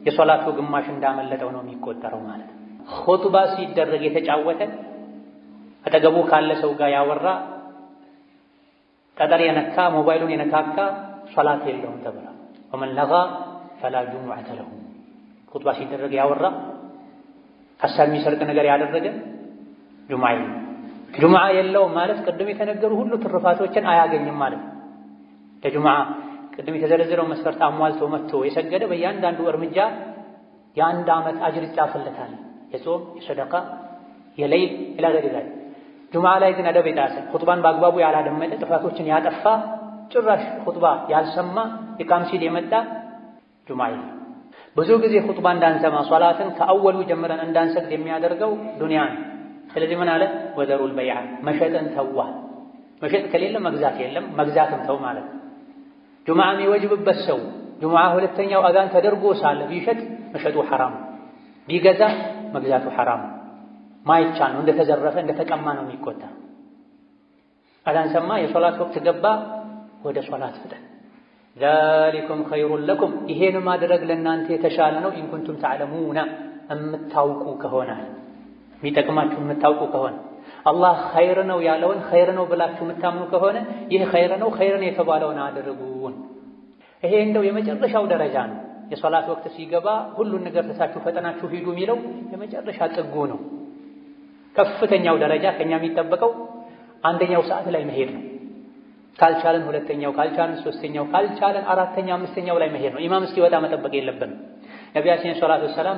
[SPEAKER 2] የሶላቱ ግማሽ እንዳመለጠው ነው የሚቆጠረው ማለት ኹጥባ ሲደረግ የተጫወተ አጠገቡ ካለ ሰው ጋር ያወራ ጠጠር የነካ ሞባይሉን የነካካ ሶላት የለውም ተብሏል ወመን ለጋ ፈላ ጁሙዐተ ለሁ ኹጥባ ሲደረግ ያወራ ሐሳብ የሚሰርቅ ነገር ያደረገ ጁሙዓ የለውም ማለት ቅድም የተነገሩ ሁሉ ትርፋቶችን አያገኝም ማለት ለጁሙዓ ቅድም የተዘረዘረው መስፈርት አሟልቶ መጥቶ የሰገደ በእያንዳንዱ እርምጃ የአንድ ዓመት አጅር ይጻፍለታል የጾም የሰደቃ የሌይል ኢላ ዘሊላ ጁሙዓ ላይ ግን አደብ የጣሰ ኹጥባን በአግባቡ ያላደመጠ ጥፋቶችን ያጠፋ ጭራሽ ኹጥባ ያልሰማ ኢቃም ሲል የመጣ ጁሙዓ ብዙ ጊዜ ኹጥባ እንዳንሰማ ሶላትን ከአወሉ ጀምረን እንዳንሰግድ የሚያደርገው ዱንያ ነው ስለዚህ ምን አለ ወዘሩል በይዓ መሸጥን ተዋ መሸጥ ከሌለ መግዛት የለም መግዛትም ተው ማለት ጁሙዓ የሚወጅብበት ሰው ጁሙዓ ሁለተኛው አዛን ተደርጎ ሳለ ቢሸጥ መሸጡ ሐራም ቢገዛ መግዛቱ ሐራም ማይቻል ነው እንደተዘረፈ እንደተቀማ ነው የሚቆጠር አዛን ሰማ የሶላት ወቅት ገባ ወደ ሶላት ፍጠን። ዛሊኩም ኸይሩን ለኩም ይሄን ማድረግ ለእናንተ የተሻለ ነው። ኢን ኩንቱም ተዕለሙና እምታውቁ ከሆነ የሚጠቅማችሁ የምታውቁ ከሆነ አላህ ኸይር ነው ያለውን ኸይር ነው ብላችሁ የምታምኑ ከሆነ ይህ ኸይር ነው የተባለውን አድርጉን። ይሄ እንደው የመጨረሻው ደረጃ ነው። የሶላት ወቅት ሲገባ ሁሉን ነገር ተሳችሁ ፈጠናችሁ ሂዱ የሚለው የመጨረሻ ጥጉ ነው። ከፍተኛው ደረጃ ከኛ የሚጠበቀው አንደኛው ሰዓት ላይ መሄድ ነው። ካልቻለን ሁለተኛው፣ ካልቻለን ሶስተኛው፣ ካልቻለን አራተኛ አምስተኛው ላይ መሄድ ነው። ኢማም እስኪወጣ መጠበቅ የለብንም። ነቢያችን ሰለላሁ ዐለይሂ ወሰለም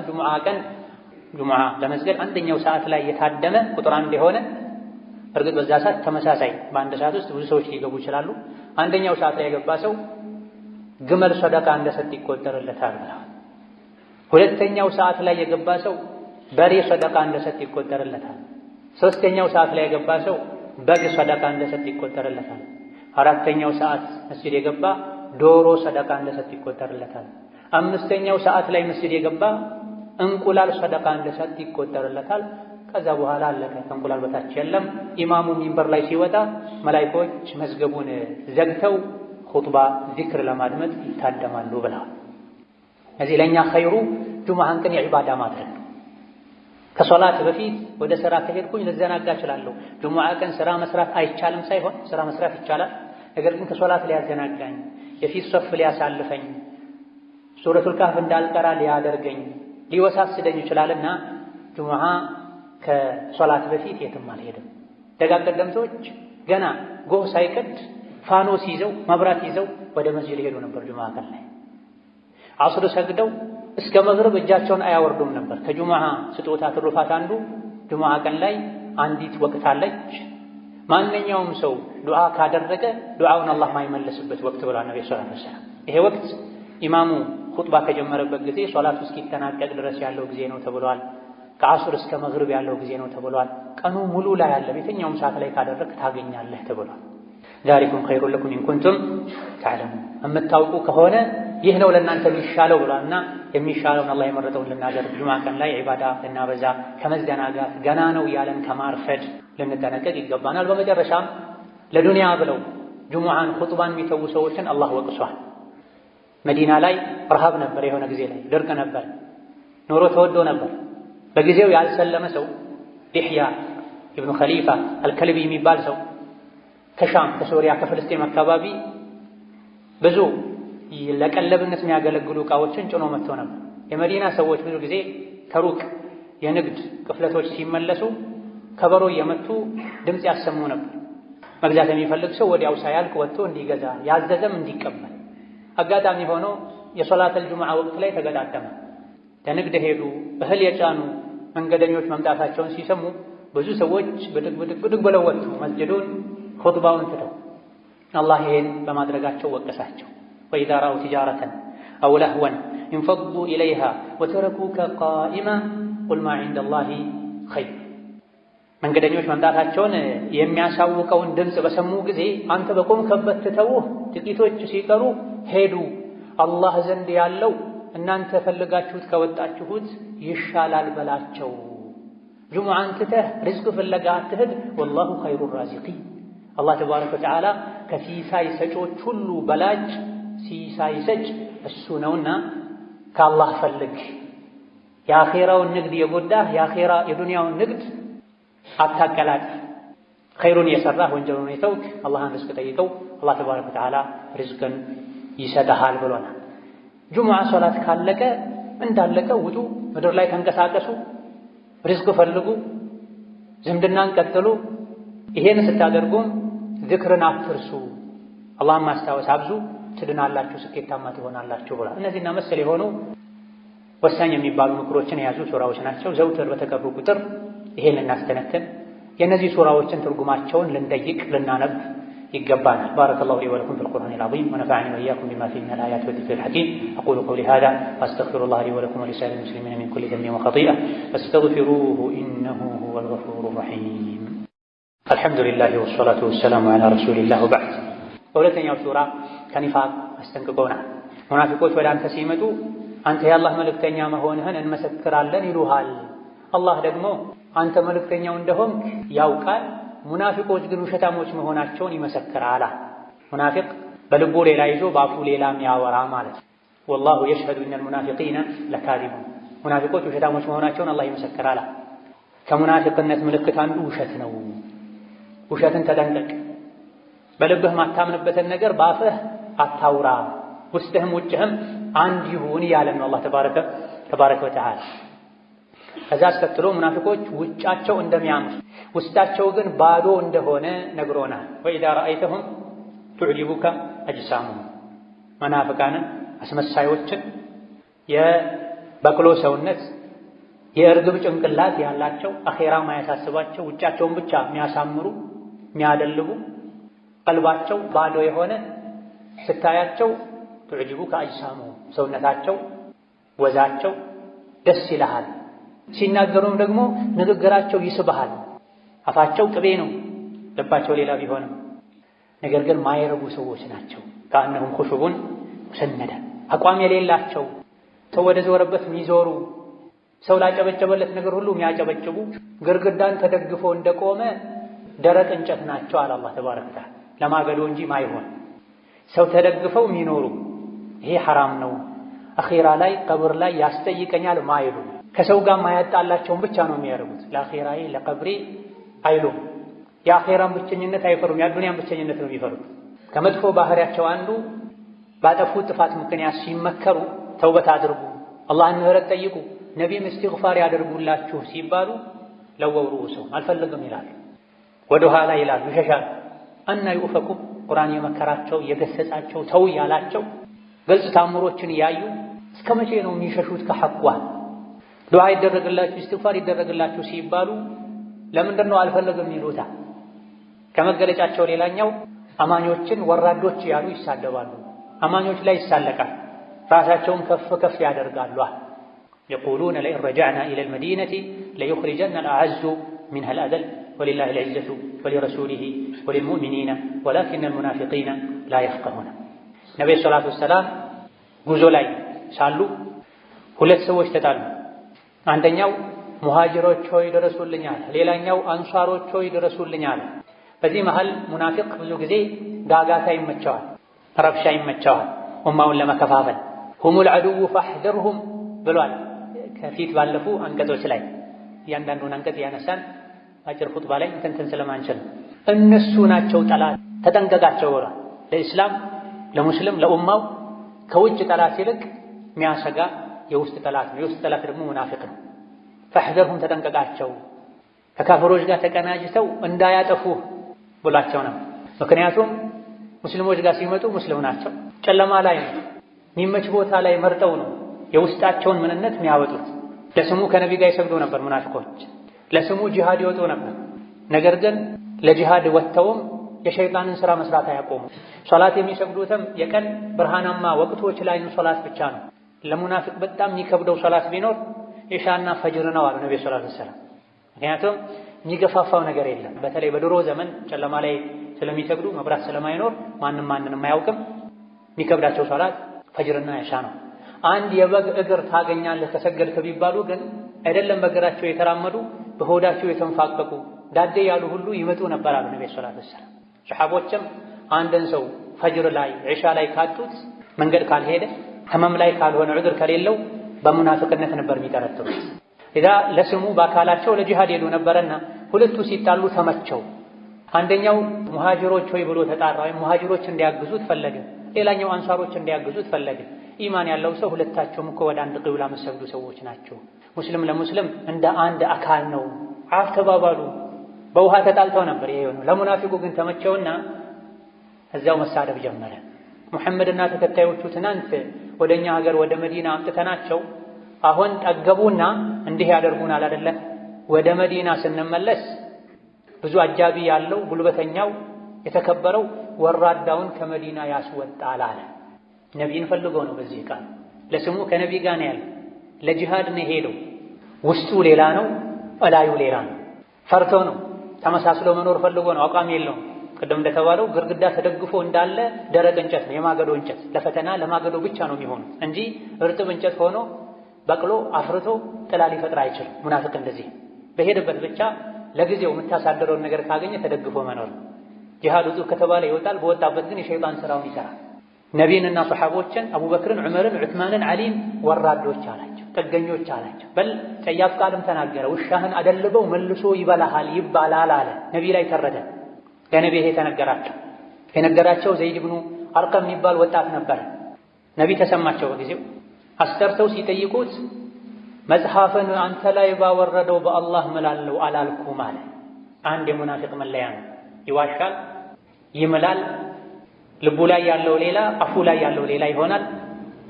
[SPEAKER 2] ጁሙዓ ለመስገድ አንደኛው ሰዓት ላይ የታደመ ቁጥር አንድ የሆነ እርግጥ በዛ ሰዓት ተመሳሳይ በአንድ ሰዓት ውስጥ ብዙ ሰዎች ሊገቡ ይችላሉ። አንደኛው ሰዓት ላይ የገባ ሰው ግመል ሰደቃ እንደሰጥ ይቆጠርለታል ብለዋል። ሁለተኛው ሰዓት ላይ የገባ ሰው በሬ ሰደቃ እንደሰጥ ይቆጠርለታል። ሶስተኛው ሰዓት ላይ የገባ ሰው በግ ሰደቃ እንደሰጥ ይቆጠርለታል። አራተኛው ሰዓት መስጂድ የገባ ዶሮ ሰደቃ እንደሰጥ ይቆጠርለታል። አምስተኛው ሰዓት ላይ መስጂድ የገባ እንቁላል ሰደቃ እንደሰጥ ይቆጠርለታል። ከዛ በኋላ አለቀ። ከእንቁላል በታች የለም። ኢማሙ ሚንበር ላይ ሲወጣ መላኢኮች መዝገቡን ዘግተው ኹጥባ ዚክር ለማድመጥ ይታደማሉ ብለዋል። እዚህ ለእኛ ኸይሩ ጁሙዓን ቀን የዒባዳ ማድረግ ነው። ከሶላት በፊት ወደ ስራ ከሄድኩኝ ልዘናጋ እችላለሁ። ጁሙዓ ቀን ስራ መስራት አይቻልም ሳይሆን ስራ መስራት ይቻላል። ነገር ግን ከሶላት ሊያዘናጋኝ፣ የፊት ሶፍ ሊያሳልፈኝ፣ ሱረቱል ካህፍ እንዳልቀራ ሊያደርገኝ፣ ሊወሳስደኝ ይችላልና ጁሙዓ ከሶላት በፊት የትም አልሄድም። ደጋግ ቀደምቶች ገና ጎህ ሳይቀድ ፋኖስ ይዘው መብራት ይዘው ወደ መስጂድ ሄዱ ነበር። ጁሙዓ ቀን ላይ ዐስር ሰግደው እስከ መግሪብ እጃቸውን አያወርዱም ነበር። ከጁሙዓ ስጦታ ትሩፋት አንዱ ጁሙዓ ቀን ላይ አንዲት ወቅት አለች። ማንኛውም ሰው ዱዓ ካደረገ ዱዓውን አላህ ማይመለስበት ወቅት ብሏል ነብዩ ሰለላሁ ዐለይሂ ወሰለም። ይሄ ወቅት ኢማሙ ኹጥባ ከጀመረበት ጊዜ ሶላቱ እስኪጠናቀቅ ድረስ ያለው ጊዜ ነው ተብሏል። ከዐስር እስከ መግሪብ ያለው ጊዜ ነው ተብሏል። ቀኑ ሙሉ ላይ ያለ የትኛውም ሰዓት ላይ ካደረግ ታገኛለህ ተብሏል። ዛሊኩም ኸይሩን ለኩም ኢን ኩንቱም ተዕለሙን የምታውቁ ከሆነ ይህ ነው ለእናንተ የሚሻለው ብሏልና የሚሻለውን አላህ የመረጠውን ልናደርግ ጁሙዓ ቀን ላይ ዒባዳ ልናበዛ ከመዘናጋት ገና ነው ያለን ከማርፈድ ልንጠነቀቅ ይገባናል። በመጨረሻም ለዱንያ ብለው ጁሙዓን ኹጥባን የሚተዉ ሰዎችን አላህ ወቅሷል። መዲና ላይ ረሃብ ነበር፣ የሆነ ጊዜ ላይ ድርቅ ነበር፣ ኑሮ ተወዶ ነበር። በጊዜው ያልሰለመ ሰው ዲሕያ ኢብኑ ኸሊፋ አልከልቢ የሚባል ሰው ከሻም ከሶሪያ ከፍልስጤም አካባቢ ብዙ ለቀለብነት የሚያገለግሉ ዕቃዎችን ጭኖ መጥቶ ነበር። የመዲና ሰዎች ብዙ ጊዜ ከሩቅ የንግድ ቅፍለቶች ሲመለሱ ከበሮ እየመቱ ድምፅ ያሰሙ ነበር። መግዛት የሚፈልግ ሰው ወዲያው ሳያልቅ ወጥቶ እንዲገዛ ያዘዘም እንዲቀበል። አጋጣሚ ሆኖ የሶላተል ጁሙዓ ወቅት ላይ ተገጣጠመ። ለንግድ ሄዱ። እህል የጫኑ መንገደኞች መምጣታቸውን ሲሰሙ ብዙ ሰዎች ብድግ ብለው ወጡ መስጅዱን ኹጥባውን ትተው። አላህ ይሄን በማድረጋቸው ወቀሳቸው። ወኢዛ ረአው ቲጃረተን አው ለህወን እንፈዱ ኢለይሃ ወተረኩከ ቃኢማ ቁል ማ ዒንደላሂ ኸይር። መንገደኞች መምጣታቸውን የሚያሳውቀውን ድምፅ በሰሙ ጊዜ አንተ በቆምከበት ትተውህ ጥቂቶች ሲቀሩ ሄዱ። አላህ ዘንድ ያለው እናንተ ፈልጋችሁት ከወጣችሁት ይሻላል በላቸው። ጁሙዓን ትተህ ሪዝቅ ፍለጋ አትሂድ። ወላሁ ኸይሩ ራዚቂን። አላህ ተባረከ ወተዓላ ከሲሳይ ሰጮች ሁሉ በላጭ ሲሳይ ሰጭ እሱ ነውና ከአላህ ፈልግ። የአኼራውን ንግድ የጎዳህ የዱንያውን ንግድ አታቀላጥ። ኸይሩን የሰራህ ወንጀሉን የተውክ አላህን ሪዝቅ ጠይቀው፣ አላህ ተባረከ ወተዓላ ሪዝቅን ይሰጥሃል ብሎናል። ጁሙዓ ሶላት ካለቀ እንዳለቀ ውጡ፣ ምድር ላይ ተንቀሳቀሱ፣ ሪዝቅ ፈልጉ፣ ዝምድናን ቀጥሉ። ይሄን ስታደርጉም ዝክርን አትርሱ፣ አላህን ማስታወስ አብዙ፣ ትድናላችሁ፣ ስኬታማ ትሆናላችሁ ብሏል። እነዚህና መሰል የሆኑ ወሳኝ የሚባሉ ምክሮችን የያዙ ሱራዎች ናቸው። ዘውትር በተቀሩ ቁጥር ይሄን ልናስተነትን የእነዚህ ሱራዎችን ትርጉማቸውን ልንጠይቅ ልናነብ ይገባናል። ባረከላሁ ሊ ወለኩም ፊል ቁርአኒል ዐዚም ወነፈዐኒ ወኢያኩም ቢማ ፊሂ ሚነል አያቲ ወዚክሪል ሐኪም አቁሉ ቀውሊ ሃዛ ወአስተግፊሩላህ ሊ ወለኩም ወሊሳኢሪል ሙስሊሚና ሚን ኩሊ ዘንቢን ወኸጢአ ፈስተግፊሩሁ ኢነሁ ሁወል ገፉሩር ረሒም። አልሐምዱሊላህ ወሰላቱ ወሰላሙ ዐላ ረሱሊላህ ወበዕድ። በሁለተኛው ሱራ ከኒፋቅ አስጠንቅቆናል። ሙናፊቆች ወደ አንተ ሲመጡ አንተ የአላህ መልእክተኛ መሆንህን እንመሰክራለን ይሉሃል። አላህ ደግሞ አንተ መልእክተኛው እንደሆንክ ያውቃል፣ ሙናፊቆች ግን ውሸታሞች መሆናቸውን ይመሰክራል። ሙናፊቅ በልቡ ሌላ ይዞ በአፉ ሌላ የሚያወራ ማለት ነው። ወላሁ የሽሀዱ ኢነል ሙናፊቂነ ለካዚቡን ሙናፊቆች ውሸታሞች መሆናቸውን አላህ ይመሰክራል። ከሙናፊቅነት ምልክት አንዱ ውሸት ነው። ውሸትን ተጠንቀቅ። በልብህ ማታምንበትን ነገር በአፍህ አታውራ። ውስጥህም ውጭህም አንድ ይሁን እያለን ነው አላህ ተባረከ ወተዓላ። ከዛ አስከትሎ ሙናፊቆች ውጫቸው እንደሚያምር ውስጣቸው ግን ባዶ እንደሆነ ነግሮናል። ወኢዛ ረአይተሁም ቱዕጂቡከ አጅሳሙሁም መናፍቃንን አስመሳዮችን የበቅሎ ሰውነት የእርግብ ጭንቅላት ያላቸው አኼራ ማያሳስባቸው ውጫቸውን ብቻ የሚያሳምሩ የሚያደልቡ ቀልባቸው ባዶ የሆነ ስታያቸው ቱዕጂቡከ አጅሳሙሁም ሰውነታቸው ወዛቸው ደስ ይልሃል። ሲናገሩም ደግሞ ንግግራቸው ይስብሃል። አፋቸው ቅቤ ነው፣ ልባቸው ሌላ ቢሆንም ነገር ግን ማይረቡ ሰዎች ናቸው። ከአነሁም ኹሹቡን ሙሰነዳ አቋም የሌላቸው ሰው ወደ ዞረበት የሚዞሩ ሰው ላጨበጨበለት ነገር ሁሉ የሚያጨበጭቡ ግርግዳን ተደግፎ እንደቆመ ደረቅ እንጨት ናቸው አለ አላህ ተባረከ ወተዓላ። ለማገዶ እንጂ ማይሆን ሰው ተደግፈው የሚኖሩ ይሄ ሐራም ነው፣ አኺራ ላይ ቀብር ላይ ያስጠይቀኛል ማይሉ ከሰው ጋር ማያጣላቸውን ብቻ ነው የሚያደርጉት። ለአኺራዬ ለቀብሬ አይሉም። የአኺራን ብቸኝነት አይፈሩም፣ የአዱንያን ብቸኝነት ነው የሚፈሩት። ከመጥፎ ባህሪያቸው አንዱ ባጠፉት ጥፋት ምክንያት ሲመከሩ ተውበት አድርጉ፣ አላህን ምህረት ጠይቁ፣ ነቢይም እስትግፋር ያደርጉላችሁ ሲባሉ ለወው ሩኡሰው አልፈልግም ይላሉ፣ ወደ ኋላ ይላሉ፣ ይሸሻሉ። አና ዩፈኩም ቁርአን የመከራቸው የገሰጻቸው ተው ያላቸው ግልጽ ታምሮችን እያዩ እስከ መቼ ነው የሚሸሹት ከሐቋ? ዱዓ ይደረግላችሁ እስትግፋር ይደረግላችሁ ሲባሉ ለምንድን ነው አልፈልግም ይሉታ? ከመገለጫቸው ሌላኛው አማኞችን ወራዶች ያሉ ይሳደባሉ፣ አማኞች ላይ ይሳለቃል፣ ራሳቸውን ከፍ ከፍ ያደርጋሉ። የቁሉነ ለኢን ረጀዕና ኢለል መዲነቲ ለዩኽሪጀና አልአዐዙ ሚንሀል አዘል ወሊላሂል ዒዘቱ ወሊረሱሊሂ ወሊልሙእሚኒና ወላኪነል ሙናፊቂነ ላ የፍቀሁነ። ነቢዩ ሰላቱ ወሰላም ጉዞ ላይ ሳሉ ሁለት ሰዎች ተጣሉ። አንደኛው ሙሃጅሮች ሆይ ድረሱልኛል፣ ሌላኛው አንሷሮች ሆይ ድረሱልኛል። በዚህ መሃል ሙናፊቅ ብዙ ጊዜ ጋጋታ ይመቸዋል፣ ረብሻ ይመቸዋል፣ ኡማውን ለመከፋፈል። ሁሙል ዐዱው ፈሕደርሁም ብሏል ከፊት ባለፉ አንቀጾች ላይ። እያንዳንዱን አንቀጽ ያነሳን አጭር ኹጥባ ላይ እንትን ስለማንችል እነሱ ናቸው ጠላት ተጠንቀቃቸው ብሏል። ለኢስላም ለሙስሊም ለኡማው ከውጭ ጠላት ይልቅ የሚያሰጋ የውስጥ ጠላት ነው። የውስጥ ጠላት ደግሞ ሙናፊቅ ነው። ፈሕዘርሁም ተጠንቀቃቸው፣ ከካፍሮች ጋር ተቀናጅተው እንዳያጠፉህ ብሏቸው ነው። ምክንያቱም ሙስሊሞች ጋር ሲመጡ ሙስሊም ናቸው፣ ጨለማ ላይ ነው፣ የሚመች ቦታ ላይ መርጠው ነው የውስጣቸውን ምንነት የሚያወጡት። ለስሙ ከነቢ ጋር ይሰግዱ ነበር ሙናፊቆች፣ ለስሙ ጂሃድ ይወጡ ነበር። ነገር ግን ለጂሃድ ወጥተውም የሸይጣንን ሥራ መስራት አያቆሙ። ሶላት የሚሰግዱትም የቀን ብርሃናማ ወቅቶች ላይ ሶላት ብቻ ነው። ለሙናፊቅ በጣም የሚከብደው ሶላት ቢኖር ኢሻና ፈጅር ነው አሉ ነብዩ ሰለላሁ ዐለይሂ ወሰለም። ምክንያቱም የሚገፋፋው ነገር የለም። በተለይ በድሮ ዘመን ጨለማ ላይ ስለሚሰግዱ መብራት ስለማይኖር ማንንም አያውቅም። የሚከብዳቸው ሶላት ፈጅርና ኢሻ ነው። አንድ የበግ እግር ታገኛለህ ከሰገድክ ቢባሉ ግን አይደለም በእግራቸው የተራመዱ በሆዳቸው የተንፋቀቁ ዳዴ ያሉ ሁሉ ይመጡ ነበር አሉ ነብዩ ሰለላሁ ዐለይሂ ወሰለም። ሰሐቦችም አንድን ሰው ፈጅር ላይ ኢሻ ላይ ካጡት መንገድ ካልሄደ ህመም ላይ ካልሆነ ዑድር ከሌለው በሙናፊቅነት ነበር የሚጠረጥሩት። ኢዛ ለስሙ በአካላቸው ለጂሃድ ሄዱ ነበርና ሁለቱ ሲጣሉ ተመቸው። አንደኛው ሙሃጅሮች ሆይ ብሎ ተጣራ፣ ወይም ሙሃጅሮች እንዲያግዙት ፈለገ። ሌላኛው አንሳሮች እንዲያግዙት ፈለገ። ኢማን ያለው ሰው ሁለታቸውም እኮ ወደ አንድ ቂብላ መሰግዱ ሰዎች ናቸው። ሙስሊም ለሙስሊም እንደ አንድ አካል ነው። አፍ ተባባሉ። በውሃ ተጣልተው ነበር ይሄ ነው። ለሙናፊቁ ግን ተመቸውና እዚያው መሳደብ ጀመረ። ሙሐመድና ተከታዮቹ ትናንት ወደኛ ሀገር ወደ መዲና አምጥተናቸው አሁን ጠገቡና እንዲህ ያደርጉናል አይደለ? ወደ መዲና ስንመለስ ብዙ አጃቢ ያለው ጉልበተኛው የተከበረው ወራዳውን ከመዲና ያስወጣል አለ። ነቢይን ፈልገው ነው። በዚህ ቃል ለስሙ ከነቢ ጋር ነው ያለው። ለጂሃድ ነው ሄደው፣ ውስጡ ሌላ ነው፣ እላዩ ሌላ ነው። ፈርቶ ነው፣ ተመሳስሎ መኖር ፈልጎ ነው። አቋም የለውም። ቅድም እንደተባለው ግርግዳ ተደግፎ እንዳለ ደረቅ እንጨት ነው፣ የማገዶ እንጨት። ለፈተና ለማገዶ ብቻ ነው የሚሆኑት እንጂ እርጥብ እንጨት ሆኖ በቅሎ አፍርቶ ጥላ ሊፈጥር አይችልም። ሙናፊቅ እንደዚህ በሄደበት ብቻ ለጊዜው የምታሳደረውን ነገር ካገኘ ተደግፎ መኖር። ጂሃድ ውጡ ከተባለ ይወጣል፣ በወጣበት ግን የሸይጣን ስራውን ይሰራል። ነቢይንና ሰሓቦችን አቡበክርን፣ ዑመርን፣ ዑትማንን፣ ዓሊን ወራዶች አላቸው፣ ጥገኞች አላቸው። በል ጸያፍ ቃልም ተናገረ። ውሻህን አደልበው መልሶ ይበላሃል ይባላል አለ። ነቢይ ላይ ተረደ። ለነቢ ይሄ ተነገራቸው። የነገራቸው ዘይድ ብኑ አርቀም የሚባል ወጣት ነበር። ነቢ ተሰማቸው። በጊዜው አስጠርተው ሲጠይቁት መጽሐፍን አንተ ላይ ባወረደው በአላህ እምላለሁ አላልኩም አለ። አንድ የሙናፊቅ መለያ ነው። ይዋሻል፣ ይምላል፣ ልቡ ላይ ያለው ሌላ፣ አፉ ላይ ያለው ሌላ ይሆናል።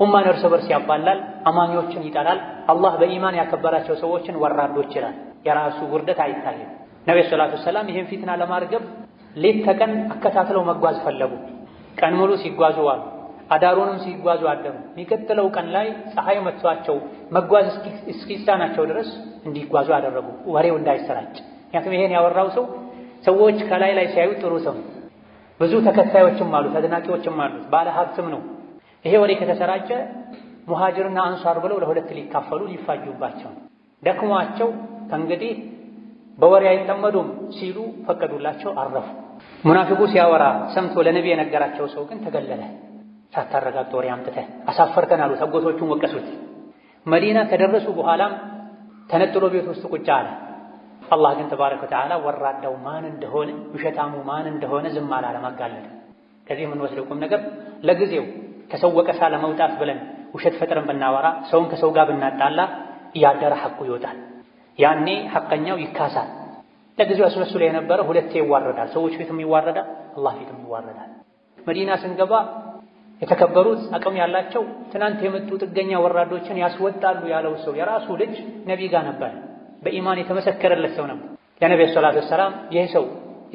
[SPEAKER 2] ኡማን እርስ በርስ ያባላል፣ አማኞችን ይጠላል። አላህ በኢማን ያከበራቸው ሰዎችን ወራዶች ይላል። የራሱ ውርደት አይታይም። ነብዩ ሰለላሁ ዐለይሂ ወሰለም ይህን ፊትና ለማርገብ ሌት ተቀን አከታትለው መጓዝ ፈለጉ። ቀን ሙሉ ሲጓዙ ዋሉ፣ አዳሩንም ሲጓዙ አደሩ። የሚቀጥለው ቀን ላይ ፀሐይ መጥቷቸው መጓዝ እስኪሳናቸው ድረስ እንዲጓዙ አደረጉ፣ ወሬው እንዳይሰራጭ። ምክንያቱም ይሄን ያወራው ሰው ሰዎች ከላይ ላይ ሲያዩ ጥሩ ሰው፣ ብዙ ተከታዮችም አሉት፣ አድናቂዎችም አሉት፣ ባለ ሀብትም ነው። ይሄ ወሬ ከተሰራጨ ሙሃጅርና አንሷር ብለው ለሁለት ሊካፈሉ ሊፋጁባቸው ደክሟቸው ከእንግዲህ በወሬ አይጠመዱም ሲሉ ፈቀዱላቸው፣ አረፉ። ሙናፊቁ ሲያወራ ሰምቶ ለነቢ የነገራቸው ሰው ግን ተገለለ። ሳታረጋግጥ ወሬ አምጥተህ አሳፈርከን አሉት። አጎቶቹን ወቀሱት። መዲና ከደረሱ በኋላም ተነጥሎ ቤት ውስጥ ቁጭ አለ። አላህ ግን ተባረከ ወተዓላ ወራዳው ማን እንደሆነ ውሸታሙ ማን እንደሆነ ዝም አላለም፣ አጋለጠ። ከዚህ የምንወስደው ቁም ነገር ለጊዜው ከሰው ወቀሳ ለመውጣት ብለን ውሸት ፈጥረን ብናወራ፣ ሰውን ከሰው ጋር ብናጣላ እያደረ ሐቁ ይወጣል። ያኔ ሐቀኛው ይካሳል። ለጊዜው አስመስሎ የነበረ ሁለቴ ይዋረዳል። ሰዎች ፊትም ይዋረዳል፣ አላህ ፊትም ይዋረዳል። መዲና ስንገባ የተከበሩት አቅም ያላቸው ትናንት የመጡ ጥገኛ ወራዶችን ያስወጣሉ ያለው ሰው የራሱ ልጅ ነቢ ጋር ነበር። በኢማን የተመሰከረለት ሰው ነበር። ለነብዩ ሰለላሁ ዐለይሂ ወሰለም ይህ ሰው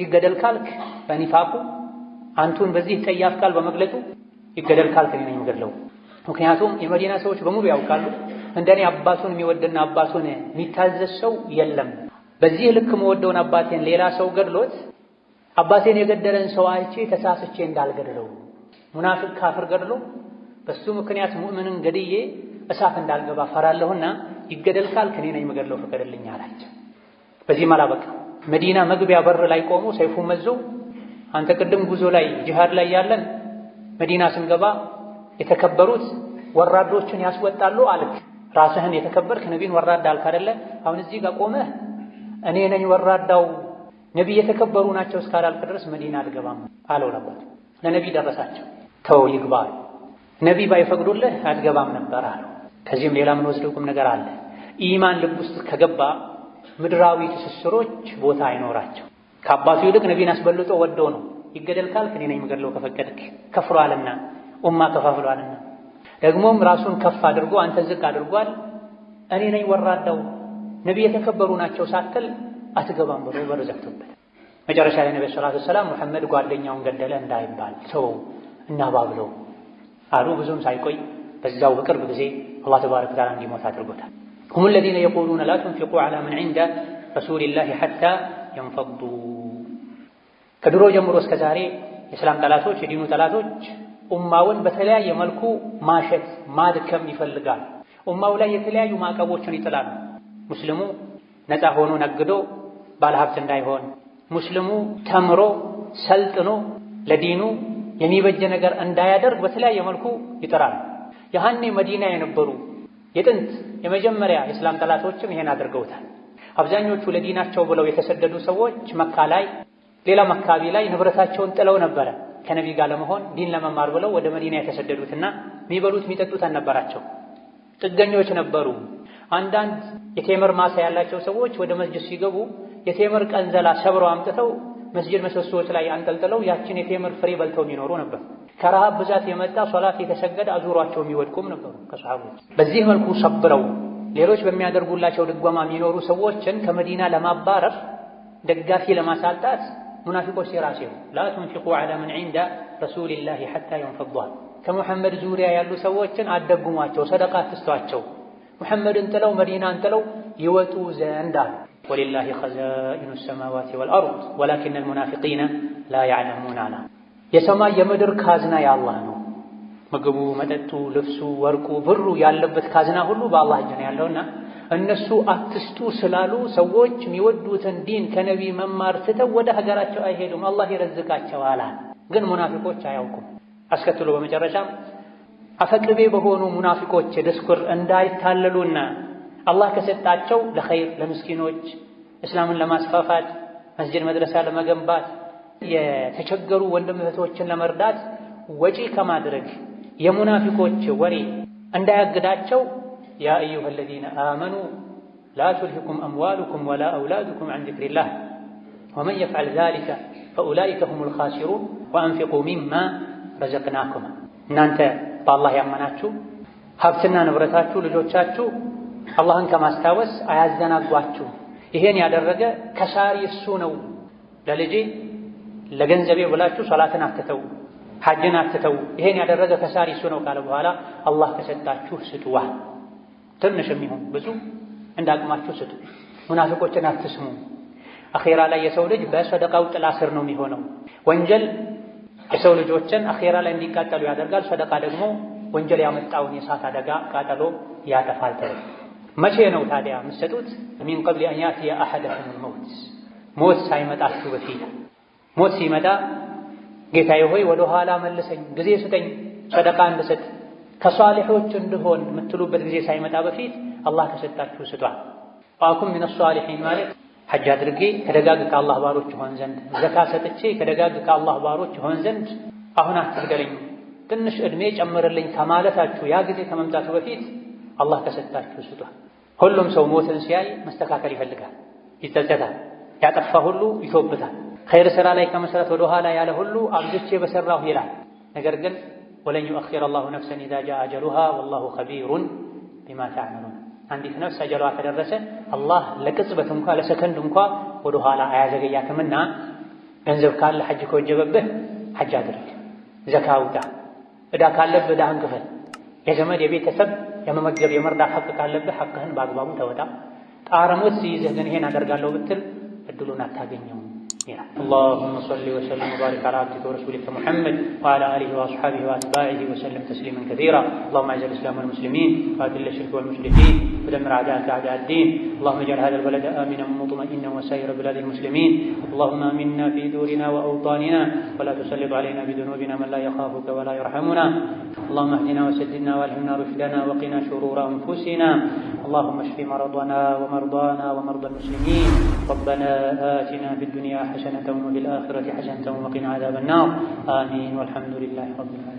[SPEAKER 2] ይገደል ካልክ በኒፋቁ አንቱን በዚህ ጠያፍ ቃል በመግለጡ ይገደል ካልክ እኔ ነኝ የምገድለው። ምክንያቱም የመዲና ሰዎች በሙሉ ያውቃሉ እንደኔ አባቱን የሚወድና አባቱን የሚታዘዝ ሰው የለም። በዚህ ልክ መወደውን አባቴን ሌላ ሰው ገድሎት አባቴን የገደለን ሰው አይቼ ተሳስቼ እንዳልገድለው፣ ሙናፊቅ ካፍር ገድሎ በሱ ምክንያት ሙእምንን ገድዬ እሳት እንዳልገባ ፈራለሁና ይገደል ካልክ እኔ ነኝ የምገድለው ፍቀድልኝ አላቸው። በዚህም አላበቃ። መዲና መግቢያ በር ላይ ቆሞ ሰይፉን መዞ አንተ ቅድም ጉዞ ላይ ጂሃድ ላይ ያለን መዲና ስንገባ የተከበሩት ወራዶችን ያስወጣሉ አልክ። ራስህን የተከበርክ ነቢን ወራዳ አልክ አይደለ? አሁን እዚህ ጋር ቆመህ እኔ ነኝ ወራዳው ነቢ የተከበሩ ናቸው እስካላልክ ድረስ መዲና አትገባም አለው ነበር። ለነቢ ደረሳቸው። ተው ይግባ፣ ነቢ ባይፈቅዱልህ አትገባም ነበር አለው። ከዚህም ሌላ ምን ወስደው ቁም ነገር አለ። ኢማን ልብ ውስጥ ከገባ ምድራዊ ትስስሮች ቦታ አይኖራቸው። ከአባቱ ይልቅ ነቢን አስበልጦ ወዶ ነው። ይገደል ካልክ እኔ ነኝ የምገድለው ከፈቀድክ። ከፍሯልና ኡማ ከፋፍሏልና ደግሞም ራሱን ከፍ አድርጎ አንተ ዝቅ አድርጓል። እኔ ነኝ ወራዳው ነቢ የተከበሩ ናቸው ሳትል አትገባም ብሎ በር ዘግቶበት መጨረሻ ላይ ነብዩ ሰለላሁ ዐለይሂ ወሰለም ሙሐመድ ጓደኛውን ገደለ እንዳይባል ሰው እናባብለው አሉ። ብዙም ሳይቆይ በዛው በቅርብ ጊዜ አላህ ተባረከ ወተዓላ እንዲሞት አድርጎታል። هم الذين يقولون لا تنفقوا على من عند رسول الله حتى ينفضوا። ከድሮ ጀምሮ እስከ ዛሬ የእስላም ጠላቶች የዲኑ ጠላቶች ኡማውን በተለያየ መልኩ ማሸት ማድከም ይፈልጋል። ኡማው ላይ የተለያዩ ማዕቀቦችን ይጥላሉ። ሙስሊሙ ነፃ ሆኖ ነግዶ ባለሀብት እንዳይሆን፣ ሙስሊሙ ተምሮ ሰልጥኖ ለዲኑ የሚበጀ ነገር እንዳያደርግ በተለያየ መልኩ ይጥራል። ያኔ መዲና የነበሩ የጥንት የመጀመሪያ የእስላም ጠላቶችም ይሄን አድርገውታል። አብዛኞቹ ለዲናቸው ብለው የተሰደዱ ሰዎች መካ ላይ ሌላም አካባቢ ላይ ንብረታቸውን ጥለው ነበረ ከነቢ ጋር ለመሆን ዲን ለመማር ብለው ወደ መዲና የተሰደዱትና የሚበሉት የሚጠጡት አልነበራቸው፣ ጥገኞች ነበሩ። አንዳንድ የቴምር ማሳ ያላቸው ሰዎች ወደ መስጂድ ሲገቡ የቴምር ቀንዘላ ሰብረው አምጥተው መስጂድ ምሰሶዎች ላይ አንጠልጥለው ያችን የቴምር ፍሬ በልተው የሚኖሩ ነበር። ከረሃብ ብዛት የመጣ ሶላት የተሰገደ አዙሯቸው የሚወድቁም ነበሩ ከሰሃቦች። በዚህ መልኩ ሰብረው ሌሎች በሚያደርጉላቸው ድጎማ የሚኖሩ ሰዎችን ከመዲና ለማባረር ደጋፊ ለማሳጣት ሙናፊቆች ሲራሴው ላ ቱንፊቁ ዐላ መን ዒንደ ረሱሊላሂ ሐታ የንፈዷ። ከሙሐመድ ዙሪያ ያሉ ሰዎችን አደጉሟቸው፣ ሰደቃ አትስጧቸው፣ ሙሐመድን ጥለው መዲናን ጥለው ይወጡ ዘንድ አሉ። ወሊላሂ ኸዛኢኑ ሰማዋቲ ወልአርድ ወላኪነል ሙናፊቂነ ላ ያዕለሙን አላ። የሰማይ የምድር ካዝና የአላህ ነው። ምግቡ፣ መጠጡ፣ ልብሱ፣ ወርቁ፣ ብሩ ያለበት ካዝና ሁሉ በአላህ እጅ ነው ያለውና እነሱ አትስጡ ስላሉ ሰዎች የሚወዱትን ዲን ከነቢ መማር ትተው ወደ ሀገራቸው አይሄዱም፣ አላህ ይረዝቃቸዋል። ግን ሙናፊቆች አያውቁም። አስከትሎ በመጨረሻም አፈቅቤ በሆኑ ሙናፊቆች ድስኩር እንዳይታለሉና አላህ ከሰጣቸው ለኸይር ለምስኪኖች እስላምን ለማስፋፋት መስጂድ መድረሳ ለመገንባት የተቸገሩ ወንድም እህቶችን ለመርዳት ወጪ ከማድረግ የሙናፊቆች ወሬ እንዳያግዳቸው ያ አዩሃ አለዚነ አመኑ ላ ቱልሂኩም አምዋሉኩም ወላ አውላዱኩም ዐን ዚክሪላህ ወመን የፍዐል ዛሊከ ፈኡላኢከ ሁሙል ኻሲሩን ወአንፊቁ ሚማ ረዘቅናኩም። እናንተ በአላህ ያመናችሁ ሀብትና ንብረታችሁ ልጆቻችሁ አላህን ከማስታወስ አያዘናጓችሁ። ይሄን ያደረገ ከሳሪ እሱ ነው። ለልጄ ለገንዘቤ ብላችሁ ሶላትን አትተው፣ ሐጅን አትተው። ይሄን ያደረገ ከሳሪ እሱ ነው ካለ በኋላ አላህ ከሰጣችሁ ስጡዋ፣ ትንሽም ይሁን ብዙ እንዳቅማችሁ ስጡ። ሙናፊቆችን አትስሙ። አኼራ ላይ የሰው ልጅ በሰደቃው ጥላ ስር ነው የሚሆነው። ወንጀል የሰው ልጆችን አኼራ ላይ እንዲቃጠሉ ያደርጋል። ሰደቃ ደግሞ ወንጀል ያመጣውን የእሳት አደጋ ቃጠሎ ያጠፋል። መቼ ነው ታዲያ የምትሰጡት? ሚን ቀብሊ አን ያእቲየ አሐደኩሙል መውት፣ ሞት ሳይመጣችሁ በፊት። ሞት ሲመጣ ጌታዬ ሆይ ወደ ኋላ መልሰኝ፣ ጊዜ ስጠኝ፣ ሰደቃ እንድሰጥ ከሷሊሖች እንድሆን የምትሉበት ጊዜ ሳይመጣ በፊት አላህ ከሰጣችሁ ስጧል። ወአኩን ሚነ ሷሊሒን ማለት ሐጅ አድርጌ ከደጋግ ከአላህ ባሮች ሆን ዘንድ፣ ዘካ ሰጥቼ ከደጋግ ከአላህ ባሮች ሆን ዘንድ አሁን አትግደለኝ፣ ትንሽ ዕድሜ ጨምርልኝ ከማለታችሁ ያ ጊዜ ከመምጣቱ በፊት አላህ ከሰጣችሁ ስጧል። ሁሉም ሰው ሞትን ሲያይ መስተካከል ይፈልጋል፣ ይጸጸታል፣ ያጠፋ ሁሉ ይቶብታል። ኸይር ሥራ ላይ ከመስራት ወደ ኋላ ያለ ሁሉ አብዝቼ በሰራሁ ይላል። ነገር ግን ወለን ዩአኺረ አላሁ ነፍሰን ኢዛ ጃአ አጀሉሃ ወላሁ ኸቢሩን ቢማ ተዕመሉን። አንዲት ነፍስ አጀሏ ከደረሰ አላህ ለቅጽበት እንኳ ለሰከንድ እንኳ ወደ ኋላ አያዘገያትምና ገንዘብ ካለ ሐጅ ከወጀበብህ ሐጅ አድርግ፣ ዘካ አውጣ፣ ዕዳ ካለብህ ዕዳህን ክፈል፣ የዘመድ የቤተሰብ የመመገብ የመርዳት ሐቅ ካለብህ ሐቅህን በአግባቡ ተወጣ። ጣረ ሞት ሲይዝህ ግን ይሄን አደርጋለሁ ብትል እድሉን አታገኘውም ይላል። اللهم صل وسلم وبارك على عبدك ورسولك محمد وعلى آله وأصحابه وأتباعه وسلم تسليما كثيرا. اللهم أعز الإسلام والمسلمين وأذل الشرك والمشركين ودمر أعداءك أعداء الدين. اللهم اجعل هذا البلد آمنا مطمئنا وسائر بلاد المسلمين. اللهم آمنا في دورنا وأوطاننا ولا تسلط علينا بذنوبنا من لا يخافك ولا يرحمنا. اللهم اهدنا وسددنا والهمنا رشدنا وقنا شرور أنفسنا. اللهم اشف مرضنا ومرضانا ومرضى المسلمين. ربنا آتنا في الدنيا حسنة وفي الآخرة حسنة وقنا عذاب النار. آمين والحمد لله رب العالمين.